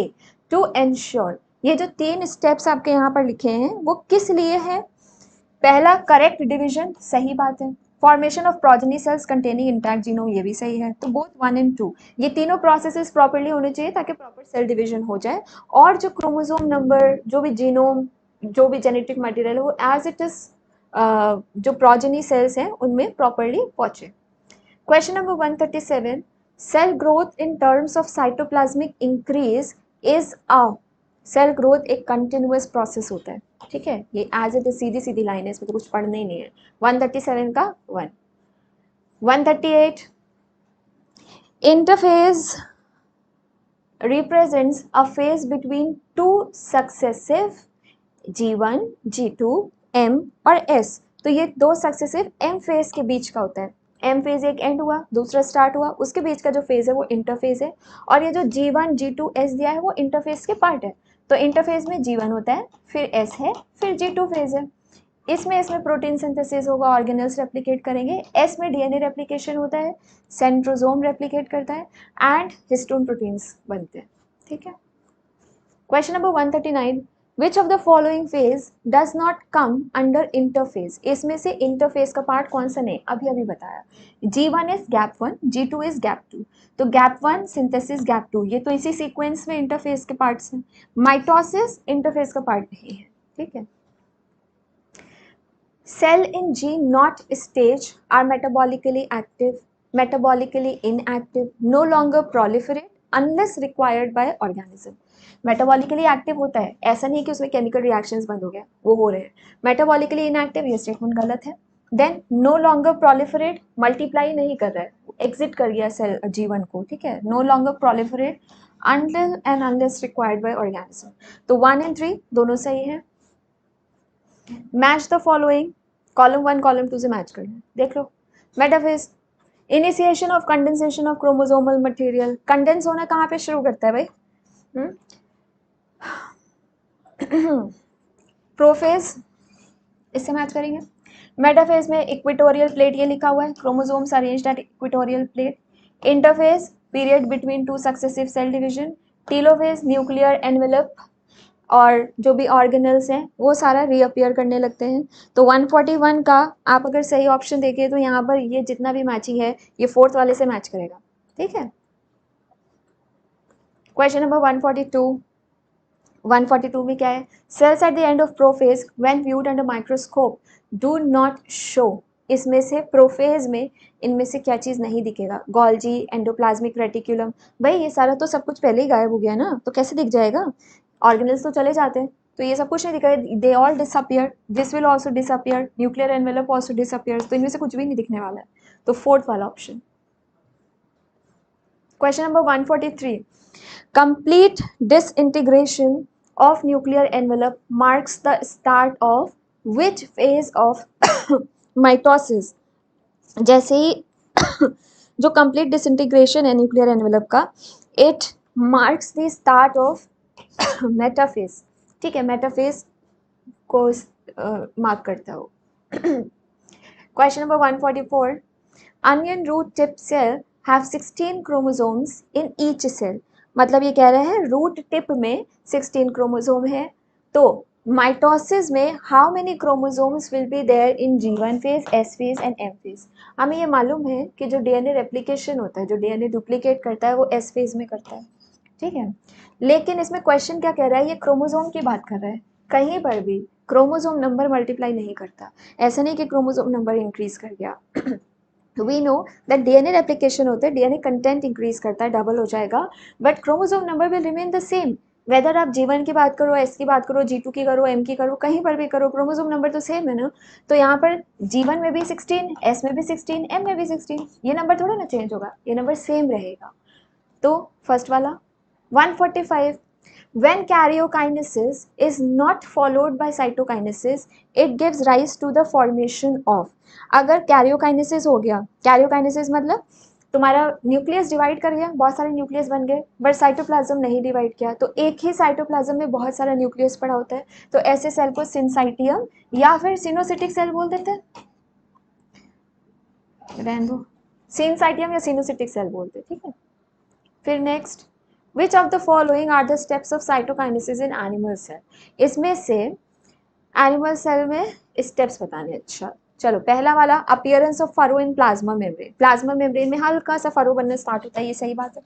to ensure. ये जो 3 स्टेप्स आपके यहाँ पर लिखे हैं वो किस लिए है? पहला करेक्ट डिवीजन, सही बात है. Formation of progeny cells containing intact genome, ये भी सही है. तो बोथ 1 और 2 ये तीनों प्रोसेसेस प्रॉपर्ली होने चाहिए ताकि प्रॉपर सेल डिवीजन हो जाए और जो क्रोमोसोम नंबर, जो भी जीनोम, जो भी जेनेटिक मटेरियल है वो एज इट इज जो प्रोजेनी सेल्स हैं उनमें प्रॉपर्ली पहुंचे. Question number 137. Cell growth in terms of cytoplasmic increase is a. Cell growth एक कंटिन्यूअस प्रोसेस होता है. ठीक है, ये एज इट इज सीधी सीधी लाइन है, इसमें तो कुछ पढ़ना ही नहीं है. 137 का 1. 138. Interphase represents a phase between two successive G1, G2, M और S. तो ये दो सक्सेसिव M फेज के बीच का होता है. M फेज एक एंड हुआ, दूसरा स्टार्ट हुआ, उसके बीच का जो फेज है वो इंटरफेज है. और ये जो G1, G2, S दिया है वो इंटरफेज के पार्ट है. तो इंटरफेज में G1 होता है, फिर S है, फिर G2 फेज है. इसमें प्रोटीन सिंथेसिस होगा, ऑर्गेनेल्स रेप्लिकेट करेंगे. एस में डीएनए रेप्लिकेशन होता है, सेंट्रोसोम रेप्लिकेट करता है एंड हिस्टोन प्रोटीन्स बनते हैं. ठीक है. Question number 139. Which of the following phase does not come under interphase. इसमें से इंटरफेज का पार्ट कौन सा नहीं, अभी बताया. G1 is gap 1, G2 is gap 2. तो गैप 1 सिंथेसिस, गैप 2 ये तो इसी सीक्वेंस में इंटरफेज के पार्ट्स हैं. माइटोसिस इंटरफेज का पार्ट नहीं है. ठीक है. Cell in G0 stage are metabolically active, metabolically inactive, no longer proliferate unless required by organism. Metabolically active होता है, ऐसा नहीं कि उसमें chemical reactions बंद हो गया, वो हो रहे हैं. Metabolically inactive, ये statement गलत है. Then no longer proliferate, multiply नहीं कर रहा है, exit कर गया cell G1 को. ठीक है. No longer proliferate until and unless required by organism. तो 1 और 3 दोनों सही है. Match the following, column 1 column 2 से मैच करना है. देख लो. Metaphase, initiation of condensation of chromosomal material. Condense होना कहाँ पे शुरू करता है भाई? प्रोफेज, इससे मैच करेंगे. मेटाफेज में इक्वेटोरियल प्लेट, ये लिखा हुआ है, chromosomes arranged at equatorial plate. Interphase, period between two successive cell division. Telophase, nuclear envelope और जो भी ऑर्गेनल्स हैं वो सारा रीअपियर करने लगते हैं. तो 141 का आप अगर सही ऑप्शन देखें तो यहाँ पर ये जितना भी मैचिंग है ये 4th वाले से मैच करेगा. ठीक है. Question number 142. 142 में क्या है? Cells at the end of prophase when viewed under microscope do not show. इसमें से प्रोफेज में इनमें से क्या चीज़ नहीं दिखेगा? Golgi, endoplasmic reticulum. भाई ये सारा तो सब कुछ पहले ही गायब हो गया ना, तो कैसे दिख जाएगा? ऑर्गेनल्स तो चले जाते हैं, तो ये सब कुछ नहीं दिखा. They all disappear, this will also disappear, nuclear envelope also disappears. तो इनमें से कुछ भी नहीं दिखने वाला है. तो 4th वाला option. Question number 143. Complete disintegration of nuclear envelope marks the start of which phase of mitosis. जैसे ही जो कंप्लीट डिसइंटीग्रेशन है न्यूक्लियर एनवेलप का, it marks the start of metaphase. ठीक है, मेटाफेज को मार्क करता हो. Question number 144. Onion root tip cell have 16 chromosomes in each cell. मतलब ये कह रहे हैं रूट टिप में 16 क्रोमोसोम है. तो माइटोसिस में how many chromosomes will be there in G1 phase, S phase and M phase. हमें ये मालूम है कि जो डीएनए रेप्लिकेशन होता है, जो डीएनए डुप्लीकेट करता है वो S फेज में करता है. ठीक है. लेकिन इसमें क्वेश्चन क्या कह रहा है? ये क्रोमोसोम की बात कर रहा है. कहीं पर भी क्रोमोसोम नंबर मल्टीप्लाई नहीं करता, ऐसा नहीं कि क्रोमोसोम नंबर इंक्रीज कर गया। We know that DNA replication होता है, डीएनए कंटेंट इंक्रीज करता है, डबल हो जाएगा, but chromosome number will remain the same. Whether आप G1 की बात करो, S की बात करो, G2 की करो, M की करो, कहीं पर भी करो, क्रोमोसोम नंबर तो सेम है ना। तो यहाँ पर G1 में भी 16, S में भी 16, M में भी 16, ये नंबर थोड़ा ना चेंज होगा, ये नंबर सेम रहेगा। तो फर्स्ट वाला 145, when karyokinesis is not followed by cytokinesis it gives rise to the formation of। अगर कैरियोकाइनेसिस हो गया, कैरियोकाइनेसिस मतलब तुम्हारा न्यूक्लियस डिवाइड कर गया, बहुत सारे न्यूक्लियस बन गए, बट साइटोप्लाज्म नहीं डिवाइड किया, तो एक ही साइटोप्लाज्म में बहुत सारा न्यूक्लियस पड़ा होता है, तो ऐसे सेल को सिंसाइटियम या फिर सिनोसिटिक सेल बोल देते हैं, रहने दो, सिंसाइटियम या सिनोसिटिक सेल बोलते हैं, ठीक है। फिर next, which of the following are the steps of cytokinesis in animal cell. इसमें से एनिमल सेल में स्टेप्स बताने। अच्छा चलो, पहला वाला appearance of furrow in plasma membrane. Plasma membrane में हल्का सा फरो बनना स्टार्ट होता है, ये सही बात है।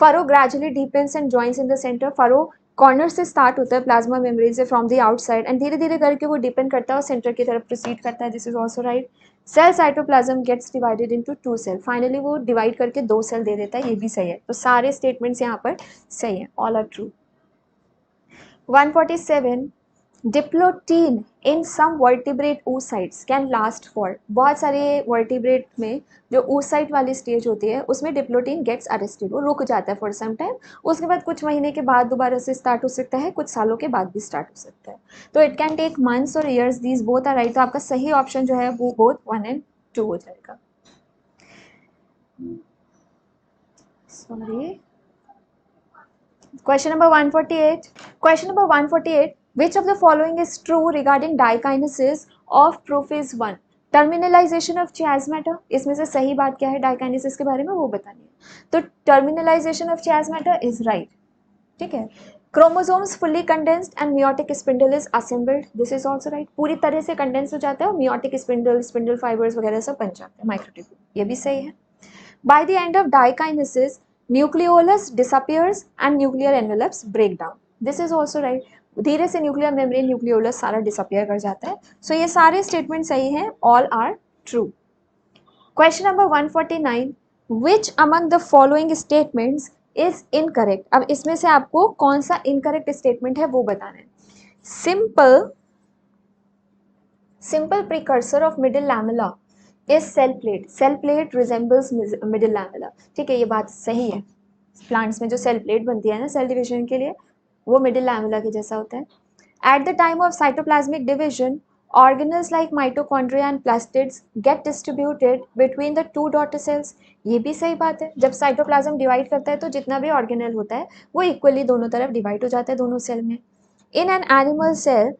Furrow gradually deepens and joins in the centre. Furrow corner से स्टार्ट होता है प्लाज्मा मेम्ब्रेन से फ्रॉम द आउटसाइड एंड धीरे धीरे करके वो डिपेंड करता है और सेंटर की तरफ प्रोसीड करता है, this is also right. Cell cytoplasm gets divided into 2 cell, finally वो डिवाइड करके 2 सेल दे देता है, ये भी सही है। तो सारे स्टेटमेंट्स यहाँ पर सही है, all are true. 147, diplotene in some vertebrate oocytes can last for. बहुत सारे वर्टिब्रेट में जो oocyte वाली स्टेज होती है उसमें डिप्लोटीन गेट्स अरेस्टेड, वो रुक जाता है फॉर सम टाइम, उसके बाद कुछ महीने के बाद दोबारा से स्टार्ट हो सकता है, कुछ सालों के बाद भी स्टार्ट हो सकता है। तो इट कैन टेक मंथ्स और years, these both are right. तो आपका सही ऑप्शन जो है वो बोथ 1 and 2 हो जाएगा। Sorry, question number 148, question number 148, which of the following is true regarding dikinesis of prophase 1। Terminalisation of chiasmatia, इसमें से सही बात क्या है डाइकाइनेसिस के बारे में वो बतानी है। तो terminalisation of chiasmatia is right, ठीक है। Chromosomes fully condensed and meiotic spindle is assembled, this is also right. पूरी तरह से कंडेंस हो जाता है और मियोटिक स्पिंडल, स्पिंडल फाइबर्स वगैरह सब बन जाते हैं, माइक्रोट्यूब्यूल, ये भी सही है। By the end of dikinesis, nucleolus disappears and nuclear envelopes break down. This is also right. धीरे से न्यूक्लियर मेम्ब्रेन, न्यूक्लियोलस सारा डिसअपियर कर जाता है। सो ये सारे स्टेटमेंट सही हैं, all are true. Question number 149, which among the following statements is incorrect. अब इसमें से आपको कौन सा इनकरेक्ट स्टेटमेंट है वो बताना है। Simple precursor of middle lamella is cell plate, cell plate resembles middle lamella, ठीक है, ये बात सही है। प्लांट्स में जो सेल प्लेट बनती है ना सेल डिविजन के लिए, वो मिडिल लैमेला के जैसा होता है। At the time of cytoplasmic division, organelles like mitochondria and plastids get distributed between the 2 daughter cells, ये भी सही बात है। जब साइटोप्लाज्म डिवाइड करता है तो जितना भी ऑर्गेनल होता है वो इक्वली दोनों तरफ डिवाइड हो जाता है, दोनों सेल में। In an animal cell,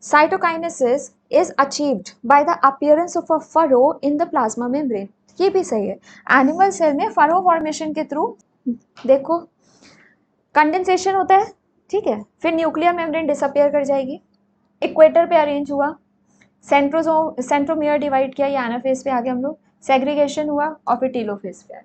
cytokinesis is achieved by the appearance of a furrow in the plasma membrane, ये भी सही है। एनिमल सेल में फरो फॉर्मेशन के थ्रू देखो कंडेंसेशन होता है, ठीक है, फिर न्यूक्लियर मेम्ब्रेन डिसअपियर कर जाएगी, इक्वेटर पे अरेंज हुआ, सेंट्रोमियर डिवाइड किया, ये एनाफेज पे आ गए हम लोग, सेग्रीगेशन हुआ और फिर टीलोफेज पे आए,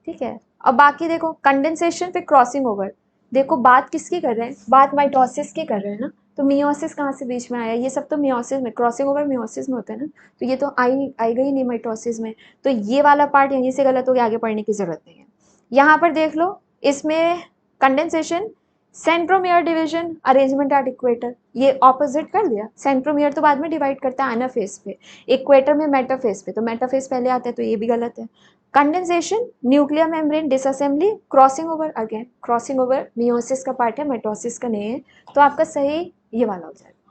ठीक है। अब बाकी देखो कंडेंसेशन फिर क्रॉसिंग ओवर, देखो बात किसकी कर रहे हैं, बात माइटोसिस की कर रहे हैं ना, तो मियोसिस कहाँ से बीच में आया, ये सब तो मियोसिस में, क्रॉसिंग ओवर मियोसिस में होता है ना, तो ये तो आई गई नहीं माइटोसिस में, तो ये वाला पार्ट यहीं से गलत हो गया, आगे पढ़ने की जरूरत नहीं है। यहाँ पर देख लो, इसमें condensation, centromere division, arrangement at equator, ये ऑपोजिट कर दिया। सेंट्रोमियर तो बाद में डिवाइड करता है एनाफेज पे, इक्वेटर में मेटाफेज पे, तो मेटाफेज पहले आता है, तो ये भी गलत है। Condensation, nuclear membrane disassembly, crossing over, again crossing over meiosis का पार्ट है, माइटोसिस का नहीं है, तो आपका सही ये वाला हो जाएगा।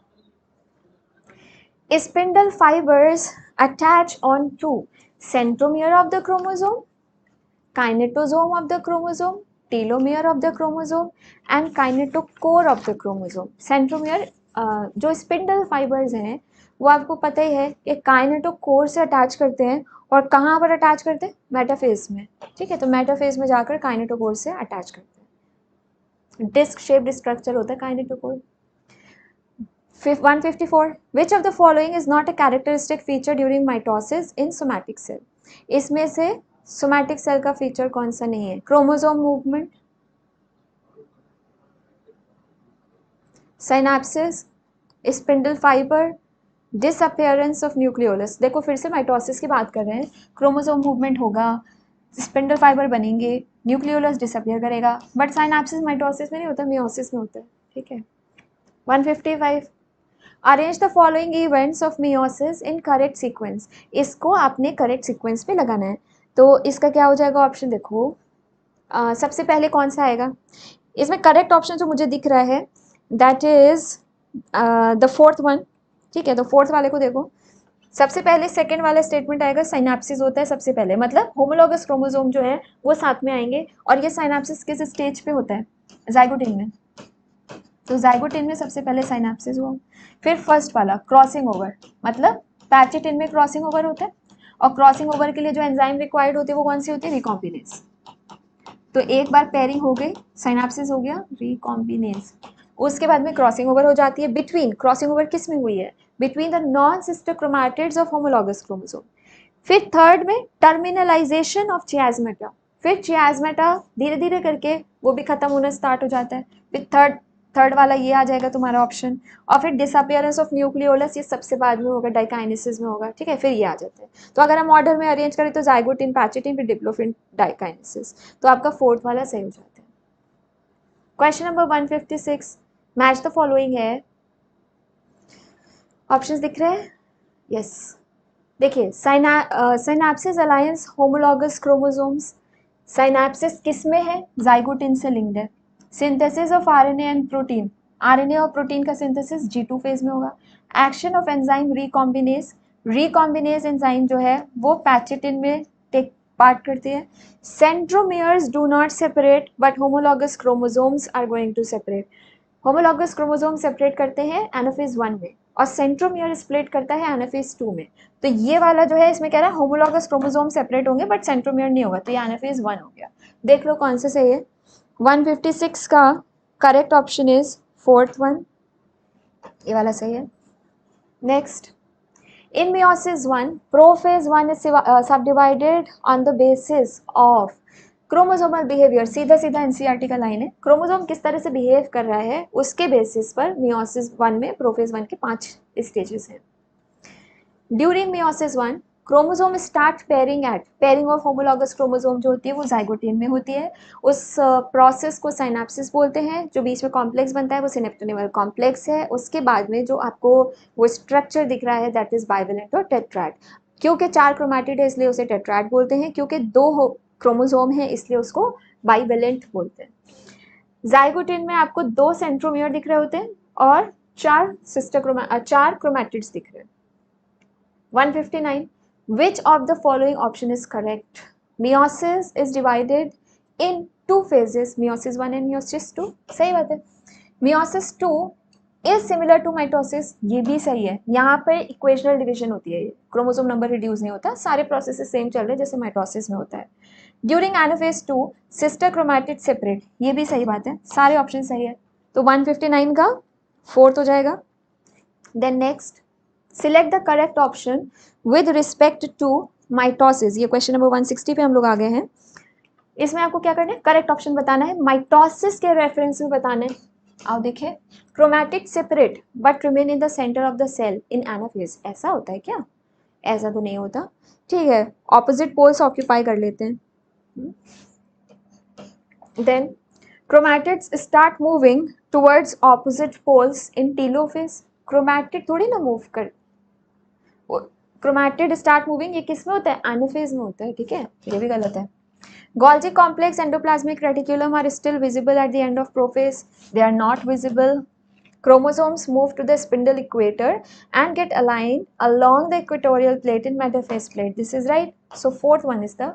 Spindle fibres attach on to centromere of the chromosome, kinetosome of the chromosome, telomere of the chromosome and kinetochore of the chromosome. Centromere जो स्पिंडल फाइबर्स हैं वो आपको पता ही है कि काइनेटोकोर से अटैच करते हैं, और कहाँ पर अटैच करते हैं, मेटाफेज में, ठीक है, तो मेटाफेज में जाकर काइनेटोकोर से अटैच करते हैं, डिस्क शेप्ड स्ट्रक्चर होता है kinetochore. 154, which of the following is not a characteristic feature during mitosis in somatic cell। इसमें से सोमैटिक सेल का फीचर कौन सा नहीं है, chromosome movement, synapsis, spindle fibre, disappearance of nucleolus. देखो फिर से माइटोसिस की बात कर रहे हैं, क्रोमोसोम मूवमेंट होगा, स्पिंडल फाइबर बनेंगे, न्यूक्लियोलस डिसअपियर करेगा, बट साइनाप्सिस माइटोसिस में नहीं होता, मियोसिस में होता है, ठीक है। 155, arrange the following events of meiosis in correct sequence. इसको आपने करेक्ट सीक्वेंस पे लगाना है, तो इसका क्या हो जाएगा ऑप्शन देखो। सबसे पहले कौन सा आएगा इसमें, करेक्ट ऑप्शन जो मुझे दिख रहा है that is the fourth one, ठीक है। तो फोर्थ वाले को देखो, सबसे पहले सेकंड वाला स्टेटमेंट आएगा, साइनाप्सिस होता है सबसे पहले, मतलब होमोलॉगस क्रोमोसोम जो है वो साथ में आएंगे, और ये साइनाप्सिस किस स्टेज पे होता है, जाइगोटिन में। तो जाइगोटिन में सबसे पहले साइनाप्सिस हुआ, फिर फर्स्ट वाला क्रॉसिंग ओवर, मतलब पैचेटिन में क्रॉसिंग ओवर होता है, और क्रॉसिंग ओवर के लिए जो एंजाइम रिक्वायर्ड होती है वो कौन सी होती है, रिकॉम्बिनेज। तो एक बार पेयरिंग हो गई, साइनाप्सिस हो गया, रिकॉम्बिनेज, उसके बाद में क्रॉसिंग ओवर हो जाती है बिटवीन, क्रॉसिंग ओवर किस में हुई है, between the non sister chromatids of homologous chromosome. फिर थर्ड में टर्मिनलाइजेशन ऑफ चियाज़मेटा, फिर चियाज़मेटा धीरे धीरे करके वो भी खत्म होना स्टार्ट हो जाता है, फिर थर्ड वाला ये आ जाएगा तुम्हारा ऑप्शन, और फिर डिसअपियरेंस ऑफ न्यूक्लियोलस, ये सबसे बाद में होगा, डाइकाइनेसिस में होगा, ठीक है, फिर ये आ जाता है। तो अगर हम ऑर्डर में अरेंज करें तो जाइगोटिन, पैचेटिन, फिर डिप्लोफिन, डाइकाइनेसिस, तो आपका फोर्थ वाला सही हो जाता है। Question number 156, match the following है, ऑप्शंस दिख रहे हैं, यस। देखिए synapsis alliance homologous chromosomes, synapsis किस में है, जाइगोटिन से लिंक्ड है। Synthesis of RNA and protein, RNA और प्रोटीन का सिंथेसिस G2 फेज में होगा। Action of enzyme recombinase, recombinase enzyme जो है वो पैचेटिन में टेक पार्ट करती है। Centromeres do not separate but homologous chromosomes are going to separate, homologous chromosome separate करते हैं एनाफेज 1 में, और सेंट्रोमियर स्प्लिट करता है एनाफेज 2 में। तो ये वाला जो है इसमें कह रहा है होमोलॉगस क्रोमोसोम सेपरेट होंगे बट सेंट्रोमियर नहीं होगा, तो ये एनाफेज 1 हो गया। देख लो कौन सा सही है। 156 का correct option is fourth one, ये वाला सही है। Next, in meiosis 1 prophase 1 is subdivided on the basis of chromosomal behaviour, सीधा सीधा एनसीईआरटी का लाइन है, क्रोमोसोम किस तरह से बिहेव कर रहा है उसके बेसिस पर मियोसिस 1 में प्रोफेज 1 के 5 स्टेजेस हैं। During meiosis 1 chromosome start pairing at, pairing of homologous chromosome जो होती है वो जाइगोटिन में होती है, उस प्रोसेस को साइनाप्सिस बोलते हैं, जो बीच में कॉम्प्लेक्स बनता है वो सिनेप्टोनिमल कॉम्प्लेक्स है। उसके बाद में जो आपको वो स्ट्रक्चर दिख रहा है दैट इज बाइवेलेंट और टेट्राड, क्योंकि 4 क्रोमैटिड है इसलिए उसे टेट्राड बोलते हैं, क्योंकि 2 क्रोमोसोम है इसलिए उसको बाइवेलेंट बोलते हैं। जाइगोटिन में आपको 2 सेंट्रोमियर दिख रहे होते हैं और 4 क्रोमैटिड्स दिख रहे हैं। 159, which of the following option is correct? Meiosis is divided in 2 phases, meiosis 1 and meiosis 2, सही बात है। meiosis 2 is similar to mitosis, ये भी सही है, यहाँ पे इक्वेशनल डिवीजन होती है, क्रोमोसोम नंबर रिड्यूस नहीं होता, सारे प्रोसेसेस सेम चल रहे हैं जैसे माइटोसिस में होता है। During anaphase 2 sister chromatid separate, ये भी सही बात है, सारे ऑप्शन सही है, तो 159 का फोर्थ हो जाएगा। Then next, select the correct option with respect to mitosis, ये क्वेश्चन नंबर 160 पे हम लोग आ गए हैं। इसमें आपको क्या करना है, करेक्ट ऑप्शन बताना है, माइटोसिस के रेफरेंस में बताना है। आओ देखिए, chromatid separate but remain in the centre of the cell in anaphase, ऐसा होता है क्या, ऐसा तो नहीं होता, ठीक है, ऑपोजिट पोल्स ऑक्यूपाई कर लेते हैं। Then chromatids start moving towards opposite poles in telophase, chromatid थोड़ी ना मूव कर, क्रोमैटिड स्टार्ट मूविंग ये किस में होता है, एनाफेज में होता है, ठीक है, ये भी गलत है। Golgi complex endoplasmic reticulum are still visible at the end of prophase, they are not visible. Chromosomes move to the spindle equator and get aligned along the equatorial plate in metaphase plate, this is right, so fourth one is the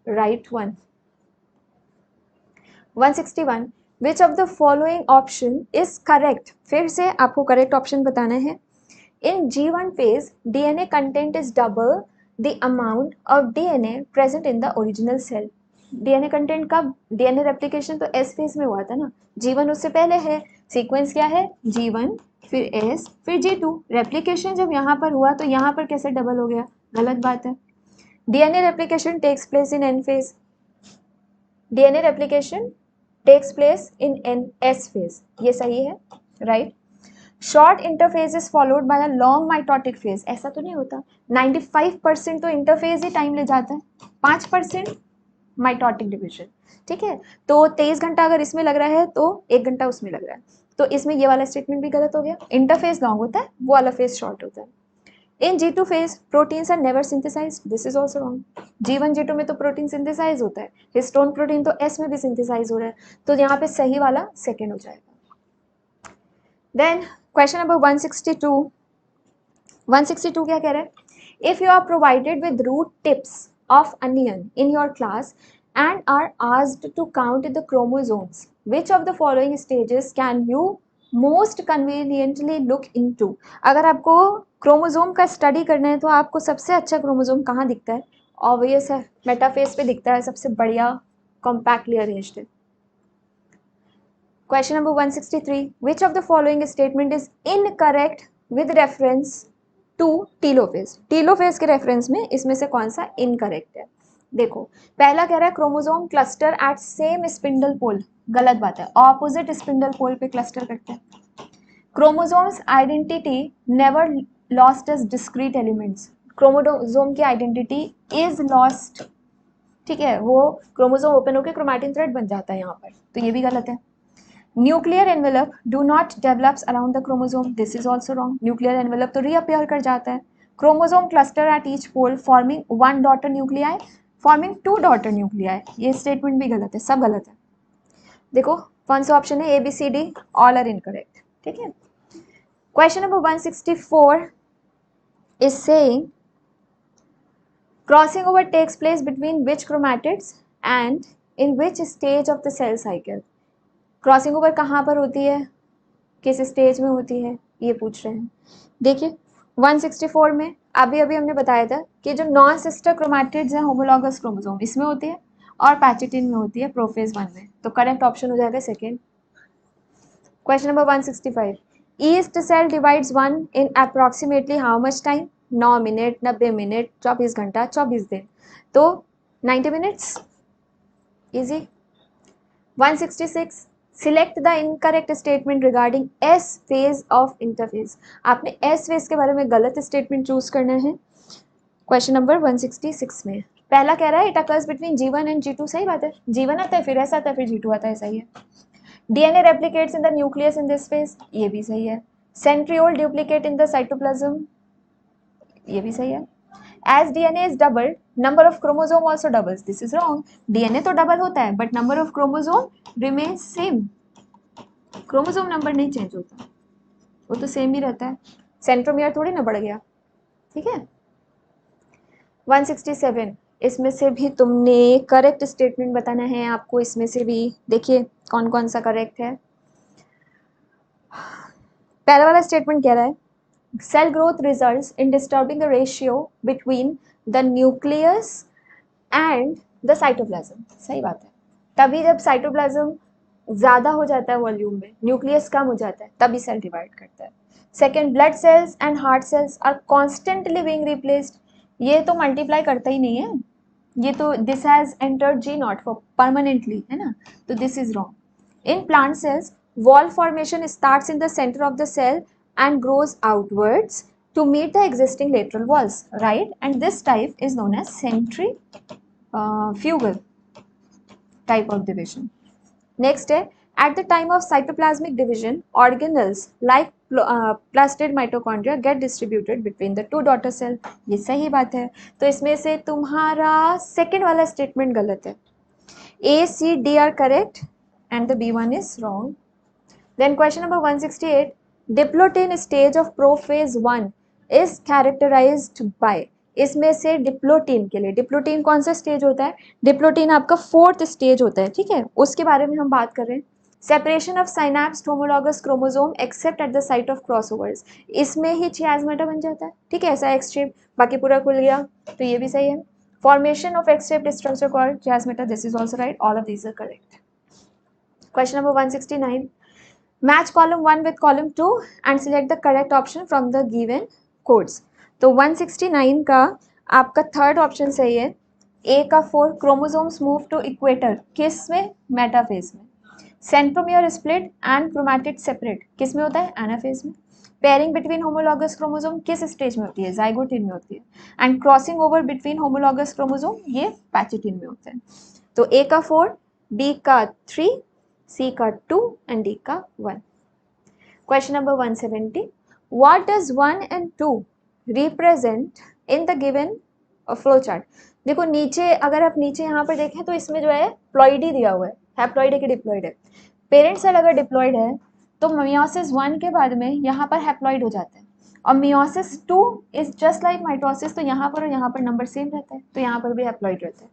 right one. 161, which of the following option is correct, फिर से आपको correct option बताना है। In G1 phase, DNA content is double the amount of DNA present in the original cell. DNA content का DNA replication तो S phase में हुआ था ना, G1 उससे पहले है, सीक्वेंस क्या है, G1 फिर S फिर G2, रेप्लिकेशन जब यहाँ पर हुआ तो यहाँ पर कैसे डबल हो गया, गलत बात है। DNA replication takes place in N phase, DNA replication takes place in S phase, ये सही है, right. Short interphase is followed by a long mitotic phase, ऐसा तो नहीं होता, 95% तो इंटरफेज ही टाइम ले जाता है, 5% माइटोटिक डिवीजन, ठीक है। तो 23 घंटा अगर इसमें लग रहा है तो 1 घंटा उसमें लग रहा है, तो इसमें ये वाला स्टेटमेंट भी गलत हो गया, इंटरफेज लॉन्ग होता है, वो वाला फेज शॉर्ट होता है। इन G2 phase proteins are never synthesized, this is also wrong। G1 G2 में तो प्रोटीन सिंथेसाइज होता है, हिस्टोन प्रोटीन तो S में भी सिंथेसाइज हो रहा है, तो यहाँ पे सही वाला सेकेंड हो जाएगा। देन क्वेश्चन नंबर 162 क्या कह रहा है, if you are provided with root tips of onion in your class and are asked to count the chromosomes, which of the following stages can you most conveniently look into। अगर आपको chromosome का study करना है तो आपको सबसे अच्छा chromosome कहाँ दिखता है, ऑब्वियस है मेटाफेज पे दिखता है, सबसे बढ़िया कॉम्पैक्टली अरेंज्ड है। Question number 163 which of the following statement is incorrect with reference to telophase, telophase के रेफरेंस में इसमें से कौन सा इनकरेक्ट है। देखो पहला कह रहा है chromosome cluster at same spindle pole, गलत बात है, ऑपोजिट स्पिंडल पोल पे क्लस्टर करते हैं। Chromosomes identity never lost as discrete elements, chromosome की आइडेंटिटी इज लॉस्ट, ठीक है, वो क्रोमोसोम ओपन होकर क्रोमैटिन थ्रेड बन जाता है यहाँ पर, तो ये भी गलत है। Nuclear envelope do not develops around the chromosome, this is also wrong, nuclear envelope तो रीअपियर कर जाता है। Chromosome cluster at each pole forming one daughter nuclei, forming two daughter nuclei, ये स्टेटमेंट भी गलत है, सब गलत है। देखो कौन सा ऑप्शन है, ABCD ऑल आर इनकरेक्ट, ठीक है। Question number 164 is saying crossing over takes place between which chromatids and in which stage of the cell cycle, crossing over कहाँ पर होती है, किस स्टेज में होती है, ये पूछ रहे हैं। देखिए 164 में अभी हमने बताया था कि जो नॉन सिस्टर क्रोमैटिड्स हैं होमोलॉगस क्रोमोसोम इसमें होती है और पैचिटिन में होती है प्रोफेज 1 में, तो करेक्ट ऑप्शन हो जाएगा second. Question number 165 yeast cell divides one in approximately how much time, 9 minute, 90 minute, 24 घंटा, 24 दिन, तो 90 minutes, easy. 166 select the incorrect statement regarding S phase of interphase, आपने एस फेज के बारे में गलत स्टेटमेंट चूज करना है। क्वेश्चन नंबर 166 में पहला कह रहा है it occurs between G1 and G2, सही बात है, G1 आता है फिर ऐसा आता है फिर G2 आता है, सही है। DNA replicates in the nucleus in this phase, ये भी सही है। Centriole duplicate in the cytoplasm, ये भी सही है। As DNA is doubled, number of chromosome also doubles, this is wrong। DNA तो डबल होता है but number of chromosome remains same, chromosome number नहीं चेंज होता, वो तो सेम ही रहता है, सेंट्रोमियर थोड़ी ना बढ़ गया, ठीक है। 167 इसमें से भी तुमने करेक्ट स्टेटमेंट बताना है आपको, इसमें से भी देखिए कौन कौन सा करेक्ट है। पहला वाला स्टेटमेंट कह रहा है cell growth results in disturbing the ratio between the nucleus and the cytoplasm, सही बात है, तभी जब साइटोप्लाज्म ज़्यादा हो जाता है वॉल्यूम में, न्यूक्लियस कम हो जाता है, तभी सेल डिवाइड करता है। Second blood cells and heart cells are constantly being replaced, ये तो मल्टीप्लाई करता ही नहीं है, ये तो this has entered G0 for permanently, है ना, तो this is wrong. In plant cells wall formation starts in the center of the cell and grows outwards to meet the existing lateral walls, right, and this type is known as centrifugal type of division। Next है at the time of cytoplasmic division organelles like plastid mitochondria get distributed between the two daughter cell, ये सही बात है, तो इसमें से तुम्हारा second वाला स्टेटमेंट गलत है, A, C, D are correct and the B1 is wrong। Then question number 168 diplotin stage of prophase 1 is characterized by, इसमें से डिप्लोटीन के लिए, डिप्लोटीन कौन सा स्टेज होता है, डिप्लोटीन आपका 4th स्टेज होता है, ठीक है, उसके बारे में हम बात कर रहे हैं। Separation of synapse homologous chromosome accept at the site of crossovers, इसमें ही चियाज़मेटा बन जाता है, ठीक है, ऐसा एक्स शेप, बाकी पूरा खुल गया, तो ये भी सही है। Formation of X shaped structure called chiasmata, this is also right, all of these are correct. Question number 169 match column 1 with column 2 and select the correct option from the given codes। तो 169 का आपका third option सही है, A का 4 chromosomes move to equator, किस में, metaphase में। Centromere split and chromatid separate, किस में होता है, एनाफेज में। पेयरिंग बिटवीन होमोलॉगस क्रोमोसोम किस स्टेज में होती है? जाइगोटिन में होती है। And crossing over between homologous chromosome ये पैचिटिन में होता है। तो ए का 4, बी का 3, सी का 2 एंड डी का 1। Question number 170, what does 1 and 2 represent in the given flow chart? देखो नीचे, अगर आप नीचे यहाँ पर देखें तो इसमें जो है प्लॉइडी दिया हुआ है, हैप्लॉइड है कि डिप्लॉइड है। पेरेंट सेल अगर डिप्लॉइड है तो मियोसिस 1 के बाद में यहाँ पर हैप्लॉइड हो जाता है, और meiosis 2 is just like mitosis, तो यहाँ पर और यहाँ पर नंबर सेम रहता है, तो यहाँ पर भी हैप्लॉइड रहता है।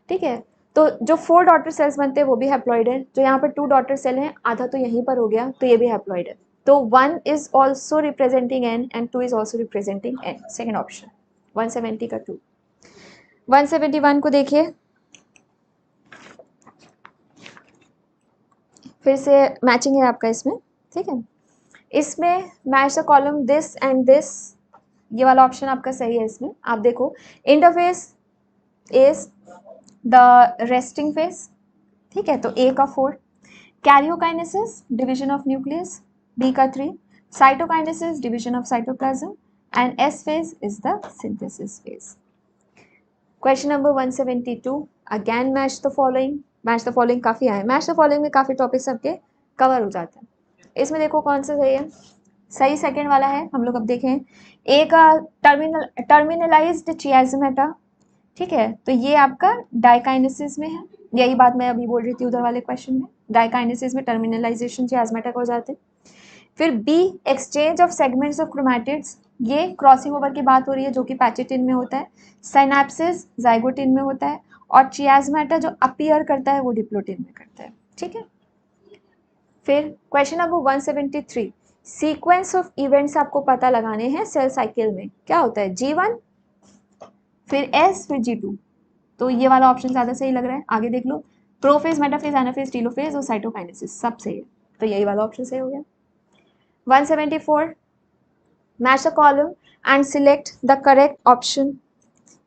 ठीक है, तो जो 4 डॉटर सेल्स बनते हैं वो भी हैप्लॉइड है, जो यहाँ पर 2 डॉटर सेल हैं आधा तो यहीं पर हो गया, तो ये भी हैप्लॉइड है। तो 1 is also representing N and 2 is also representing N, second option 170 का 2। 171 को देखिए, फिर से मैचिंग है आपका इसमें। ठीक है, इसमें match the column this and this, ये वाला ऑप्शन आपका सही है। इसमें आप देखो, interphase is the resting phase. ठीक है, तो ए का 4, karyokinesis division of nucleus, B का 3, cytokinesis division of cytoplasm, and S phase is the synthesis phase. Question number 172, again match the following. Match the following काफ़ी आए, match the following में काफ़ी topics आपके कवर हो जाते हैं। इसमें देखो कौन सा सही है, सही सेकंड वाला है। हम लोग अब देखें, ए का टर्मिनलाइज्ड चियाज़मेटा। ठीक है, तो ये आपका डाइकाइनेसिस में है, यही बात मैं अभी बोल रही थी उधर वाले क्वेश्चन में, डाइकाइनेसिस में टर्मिनलाइजेशन चियाज़मेटा का हो जाते हैं। फिर B, exchange of segments of chromatids, ये क्रॉसिंग ओवर की बात हो रही है जो कि पैचिटिन में होता है। साइनेप्सिस जाइगोटिन में होता है, और चियाज़मेटा जो अपीयर करता है वो डिप्लोटिन में करता है। ठीक है, फिर question number 173, sequence of events आपको पता लगाने हैं सेल साइकिल में, क्या होता है? G1, फिर S, फिर G2। तो ये वाला ऑप्शन ज़्यादा सही लग रहा है, आगे देख लो, प्रोफेज, मेटाफेज, एनाफेज, टीलोफेज और साइटोकाइनेसिस सब सही है, तो यही वाला ऑप्शन सही हो गया। 174, match the column and select the correct option.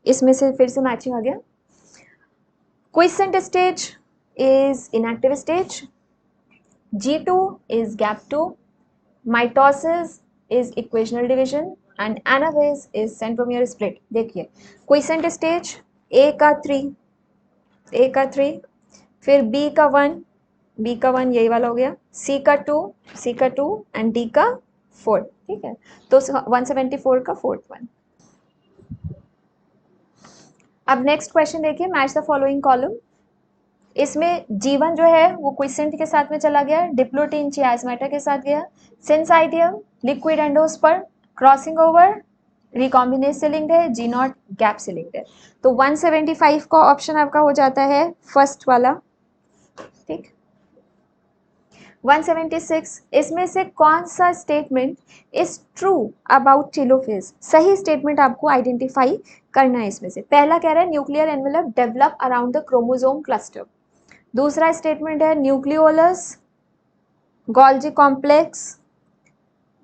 इसमें से फिर से मैचिंग आ गया। Quiescent stage is inactive stage, G2 is gap 2, mitosis is equational division and anaphase is centromere split। देखिए, क्विसेंट स्टेज A का 3, फिर B का 1, यही वाला हो गया, C का 2 एंड D का 4। ठीक है, तो 174 का 4th वन। अब नेक्स्ट क्वेश्चन देखिए, मैच द फॉलोइंग कॉलम। इसमें G1 जो है वो क्विसेंट के साथ में चला गया, डिप्लोटिन चियाज़मेटा के साथ गया, syncytium liquid endosperm crossing over recombinase से लिंक्ड है, G0 गैप से लिंक्ड है। तो 175 का ऑप्शन आपका हो जाता है फर्स्ट वाला। ठीक, 176, इसमें से कौन सा statement is true about telophase? सही स्टेटमेंट आपको आइडेंटिफाई करना है। इसमें से पहला कह रहा है nuclear envelope develop around the chromosome cluster. दूसरा स्टेटमेंट है nucleolus, Golgi complex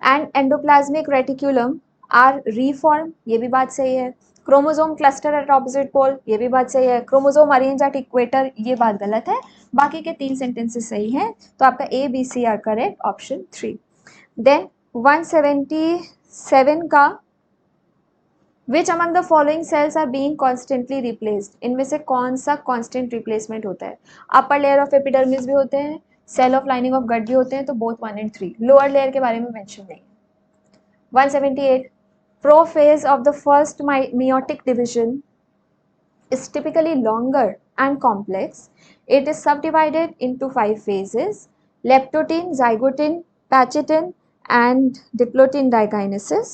and endoplasmic reticulum are reform, ये भी बात सही है। Chromosome cluster at opposite pole, ये भी बात सही है। क्रोमोसोम अरेंज एट इक्वेटर, ये बात गलत है। बाकी के 3 सेंटेंसेस सही हैं, तो आपका A, B, C are correct, option 3। Then 177 का, which among the following cells are being constantly replaced? इनमें से कौन सा कॉन्स्टेंट रिप्लेसमेंट होता है? अपर लेयर ऑफ एपिडर्मिस भी होते हैं, cell of lining of gut भी होते हैं, तो बोथ 1 and 3। लोअर लेयर के बारे में मेंशन नहीं है। 178, prophase of the first meiotic division is typically longer and complex. It is subdivided into 5 phases: leptotin, zygotin, pachitin, and diplotin dikinesis.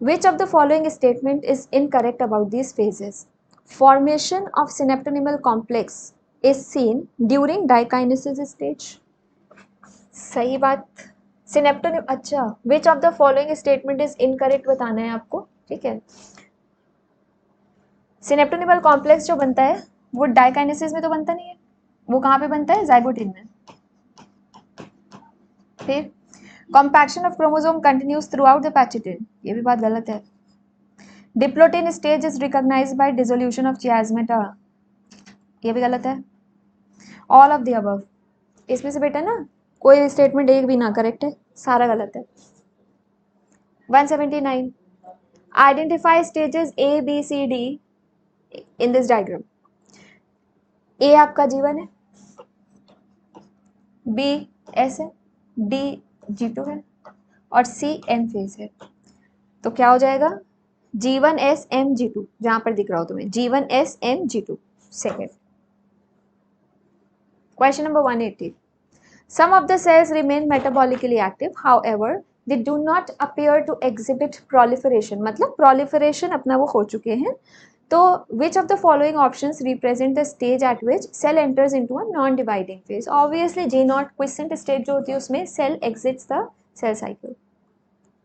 Which of the following statement is incorrect about these phases? Formation of synaptonymal complex is seen during dikinesis stage. सही बात, सिनेप्टोनिम, अच्छा, विच of the following statement is incorrect बताना है आपको। ठीक है, synaptonemal complex जो बनता है वो डाइकाइनेसिस में तो बनता नहीं है, वो कहाँ पे बनता है? जाइगोटिन में। फिर compaction of chromosome continues throughout the pachytene, ये भी बात गलत है। Diplotene stage is recognised by dissolution of chiasmata, ये भी गलत है। ऑल ऑफ द अबव, इसमें से बेटा ना कोई स्टेटमेंट एक भी ना करेक्ट है, सारा गलत है। 179. Identify stages A, B, C, D in this diagram. A आपका G1 है, B S है, D G2 है और C M फेज है. तो क्या हो जाएगा? G1S M G2, जहां पर दिख रहा हो तुम्हें G1S M G2. Second. Question number 180. Some of the cells remain metabolically active, however, they do not appear to exhibit proliferation. मतलब proliferation अपना वो हो चुके हैं. तो which of the following options represent the stage at which cell enters into a non-dividing phase? Obviously, G0 quiescent stage जो होती है उसमें cell exits the cell cycle.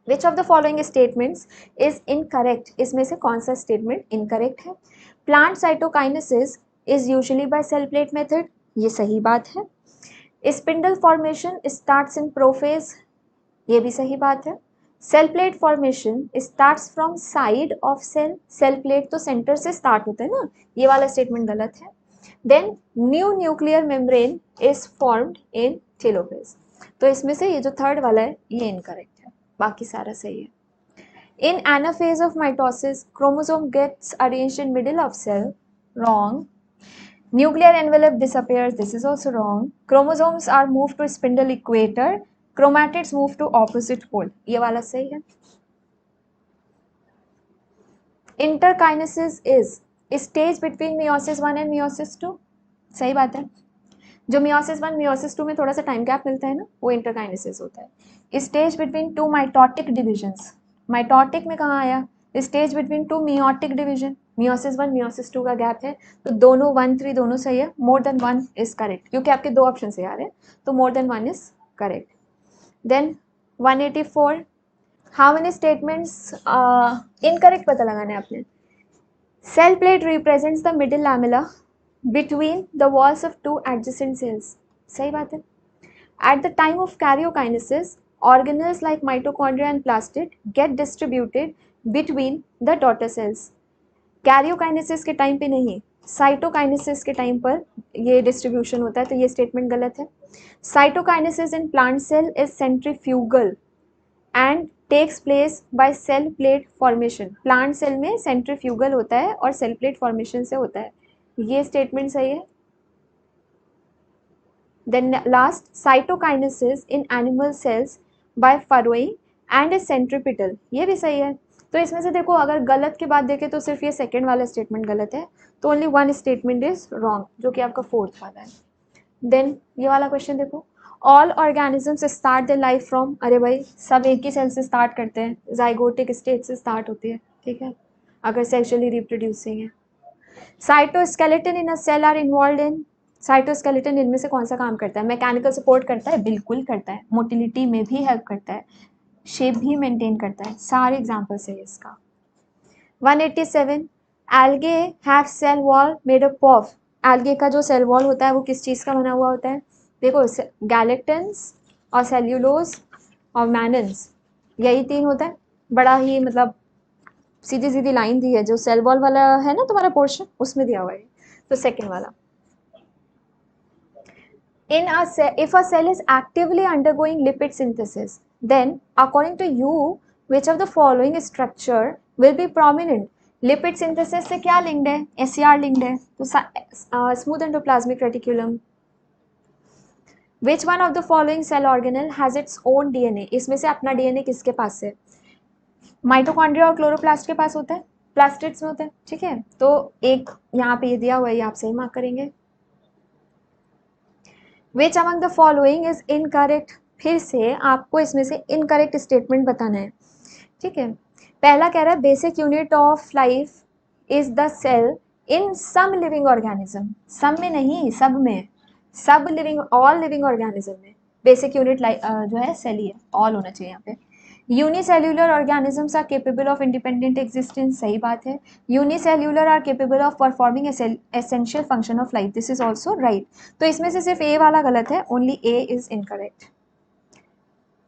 Which of the following statements is incorrect? इसमें से कौन सा statement incorrect है? Plant cytokinesis is usually by cell plate method. ये सही बात है. Spindle formation starts in prophase. ये भी सही बात है. Cell plate formation starts from side of cell. Cell plate तो center से start होता है ना, ये वाला statement गलत है. Then new nuclear membrane is formed in telophase. तो इसमें से ये जो थर्ड वाला है ये incorrect है, बाकी सारा सही है. In anaphase of mitosis, chromosome gets arranged in middle of cell. Wrong. Nuclear envelope disappears. This is also wrong. Chromosomes are moved to spindle equator. Chromatids move to opposite pole. ये वाला सही है. Interkinesis is stage between meiosis 1 and meiosis 2. सही बात है. जो meiosis 1 meiosis 2 में थोड़ा सा टाइम गैप मिलता है ना, वो interkinesis होता है. Stage between two mitotic divisions. Mitotic में कहाँ आया? Stage between two meiotic division. Meiosis 1 meiosis 2 का गैप है, तो दोनों 1 3 दोनों सही है. More than 1 is correct, क्योंकि आपके दो ऑप्शन से आ रहे हैं, तो more than 1 is correct. Then 184. How many statements incorrect पता लगाना है आपने. Cell plate represents the middle lamella between the walls of two adjacent cells. सही बात है. At the time of karyokinesis, organelles like mitochondria and plastid get distributed between the daughter cells. Karyokinesis के time पे नहीं, cytokinesis के time पर ये distribution होता है, तो ये स्टेटमेंट गलत है. Cytokinesis in plant cell is centrifugal and takes place by cell plate formation. Plant cell में सेंट्रीफ्यूगल होता है और सेल प्लेट फॉर्मेशन से होता है, ये स्टेटमेंट सही है. Then last, cytokinesis in animal cells by furrowing and is centripetal. ये भी सही है. तो इसमें से देखो, अगर गलत के बाद देखें तो सिर्फ ये सेकेंड वाला स्टेटमेंट गलत है, तो only one statement is wrong, जो कि आपका फोर्थ वाला है. देन ये वाला क्वेश्चन देखो, all organisms start the life from. अरे भाई, सब एक ही सेल से स्टार्ट करते हैं, जाइगोटिक स्टेज से स्टार्ट होती है, ठीक है, अगर सेक्सुअली रिप्रोड्यूसिंग है. Cytoskeleton in a cell are involve in. Cytoskeleton इनमें से कौन सा काम करता है? मैकेनिकल सपोर्ट करता है, बिल्कुल करता है. मोटिलिटी में भी हेल्प करता है, शेप भी मेंटेन करता है. सारे एग्जांपल्स है इसका. 187. Algae have cell wall made up of. Algae का जो सेल वॉल होता है वो किस चीज़ का बना हुआ होता है? देखो, गैलेक्टन्स और सेल्यूलोज और मैनन्स, यही तीन होता है. बड़ा ही मतलब सीधी सीधी लाइन दी है, जो सेल वॉल वाला है ना तुम्हारा पोर्शन, उसमें दिया हुआ है. तो सेकेंड वाला. If a cell is actively undergoing lipid synthesis, then according to you, which of the following structure will be prominent? Lipid synthesis से क्या linked है? SCR linked है, तो smooth endoplasmic reticulum. Which one of the following cell organelle has its own DNA? इसमें से अपना DNA किसके पास है? माइटोकॉन्ड्रिया और क्लोरोप्लास्ट के पास होता है, प्लास्टिड्स में होता है, ठीक है. तो एक यहाँ पे ये दिया हुआ है, ये आप सही मार्क करेंगे. Which among the following is incorrect? फिर से आपको इसमें से इनकरेक्ट स्टेटमेंट बताना है, ठीक है. पहला कह रहा है basic unit of life is the cell in some living organism. Some में नहीं, सब में. सब लिविंग, ऑल लिविंग ऑर्गेनिज्म में बेसिक यूनिट जो है सेल ही है, ऑल होना चाहिए यहाँ पे. Unicellular organisms are capable of independent existence. सही बात है. Unicellular are capable of performing essential function of life. This is also right. तो इसमें से सिर्फ ए वाला गलत है, only A is incorrect.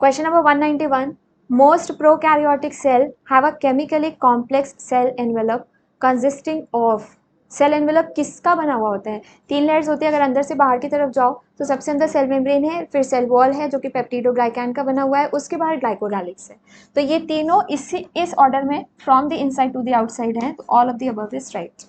Question number 191. Most prokaryotic cell have a chemically complex cell envelope consisting of. Cell envelope किसका बना हुआ होता है? 3 लेयर्स होती है। अगर अंदर से बाहर की तरफ जाओ तो सबसे अंदर सेल मेम्ब्रेन है, फिर सेल वॉल है जो कि पेप्टिडोग्लाइकैन का बना हुआ है, उसके बाहर ग्लाइकोडाइलिक्स है। तो ये तीनों इस ऑर्डर में from the inside to the outside है। तो all of the above is right.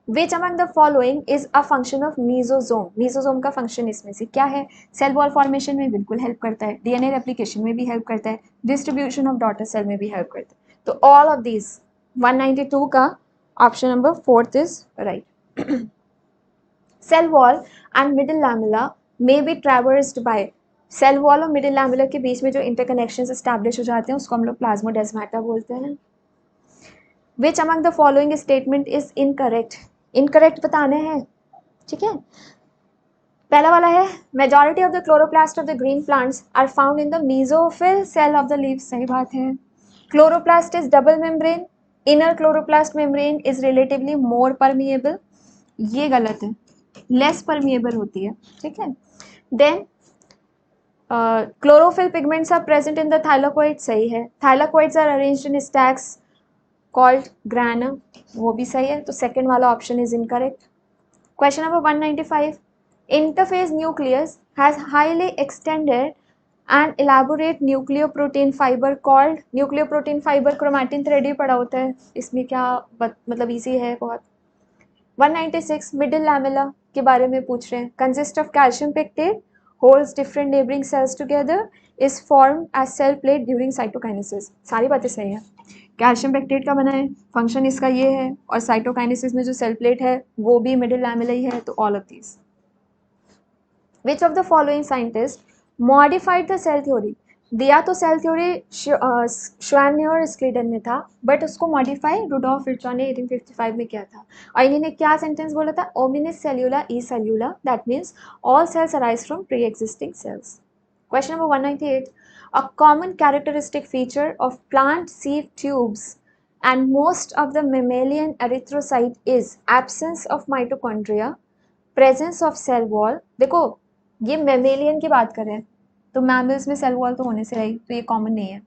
Which among the following is a function of mesosome? Mesosome का फंक्शन इसमें से क्या है? सेल वॉल फॉर्मेशन में बिल्कुल हेल्प करता है, डीएनए रेप्लिकेशन में भी हेल्प करता है, डिस्ट्रीब्यूशन ऑफ डॉटर सेल में भी हेल्प करता है। तो ऑल ऑफ दिस 192 का option number 4 is right. Cell wall and middle lamella may be traversed by, cell wall और मिडिल लैमेला के बीच में जो इंटरकनेक्शंस एस्टैब्लिश हो जाते हैं उसको हम लोग प्लाज्मोडेस्माटा बोलते हैं। Which among the following statement is incorrect? Incorrect बताने हैं, ठीक है। पहला वाला है majority of the chloroplast of the green plants are found in the mesophyll cell of the leaves। सही बात है। Chloroplast is double membrane, inner chloroplast membrane is relatively more permeable। ये गलत है, less permeable होती है, ठीक है। Then chlorophyll pigments are present in the thylakoid। सही है। Thylakoids are arranged in stacks called grana। वो भी सही है। तो सेकंड वाला option is incorrect. Question number 195, interphase nucleus has highly extended and elaborate nucleoprotein fibre called, nucleoprotein fibre chromatin thread ही पड़ा होता है, इसमें क्या मतलब इजी है बहुत। 196, मिडिल लैमेला के बारे में पूछ रहे हैं। Consist of calcium pectate, holds different neighbouring cells together, is formed as cell plate during cytokinesis. सारी बातें सही है। कैल्शियम पेक्टेट का बना है, फंक्शन इसका ये है, और साइटोकाइनेसिस में जो सेल प्लेट है वो भी मिडिल लैमेला ही है। तो all of these. Which of the following scientist modified the cell theory? दिया तो सेल थ्योरी श्वानियर और स्क्लीडन ने था, बट उसको मॉडिफाई रुडोल्फ विर्चॉ ने 1855 में किया था। और इन्हीं ने क्या सेंटेंस बोला था? Omnis cellula e cellula, that means all cells arise from preexisting cells. Question number 198. A common characteristic feature of plant sieve tubes and most of the mammalian erythrocyte is absence of mitochondria, presence of cell wall। देखो ये mammalian की बात कर रहे हैं तो mammals में cell wall तो होने से रही, तो ये कॉमन नहीं है।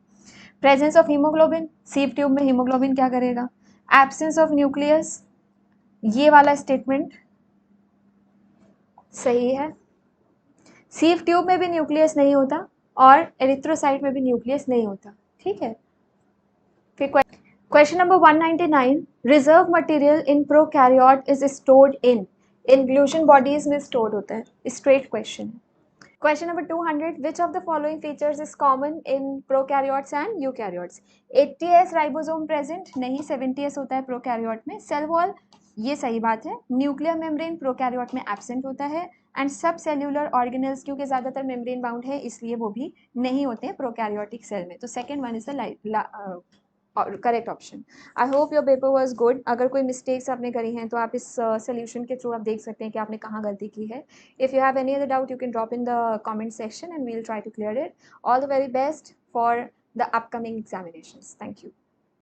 Presence of haemoglobin, sieve tube में हीमोग्लोबिन क्या करेगा? एब्सेंस ऑफ न्यूक्लियस, ये वाला स्टेटमेंट सही है। सीव ट्यूब में भी न्यूक्लियस नहीं होता और एरिथ्रोसाइट में भी न्यूक्लियस नहीं होता, ठीक है। फिर question number 199, reserve material in prokaryote is stored in, inclusion bodies में स्टोर्ड होता है, स्ट्रेट क्वेश्चन है। Question number 200, which of the following features is common in prokaryotes and eukaryotes? 80s ribosome present नहीं, 70s होता है prokaryote में। Cell wall, ये सही बात है। न्यूक्लियर मेम्ब्रेन प्रोकैरियोट में एब्सेंट होता है, एंड सब सेल्यूलर ऑर्गेनल्स क्योंकि ज़्यादातर मेम्ब्रेन बाउंड है इसलिए वो भी नहीं होते हैं प्रोकैरियोटिक सेल में। तो second one is the correct option. I hope your paper was good. अगर कोई मिस्टेक्स आपने करी हैं तो आप इस सोल्यूशन के थ्रू आप देख सकते हैं कि आपने कहाँ गलती की है। If you have any other doubt you can drop in the comment section and we will try to clear it. All the very best for the upcoming examinations. Thank you.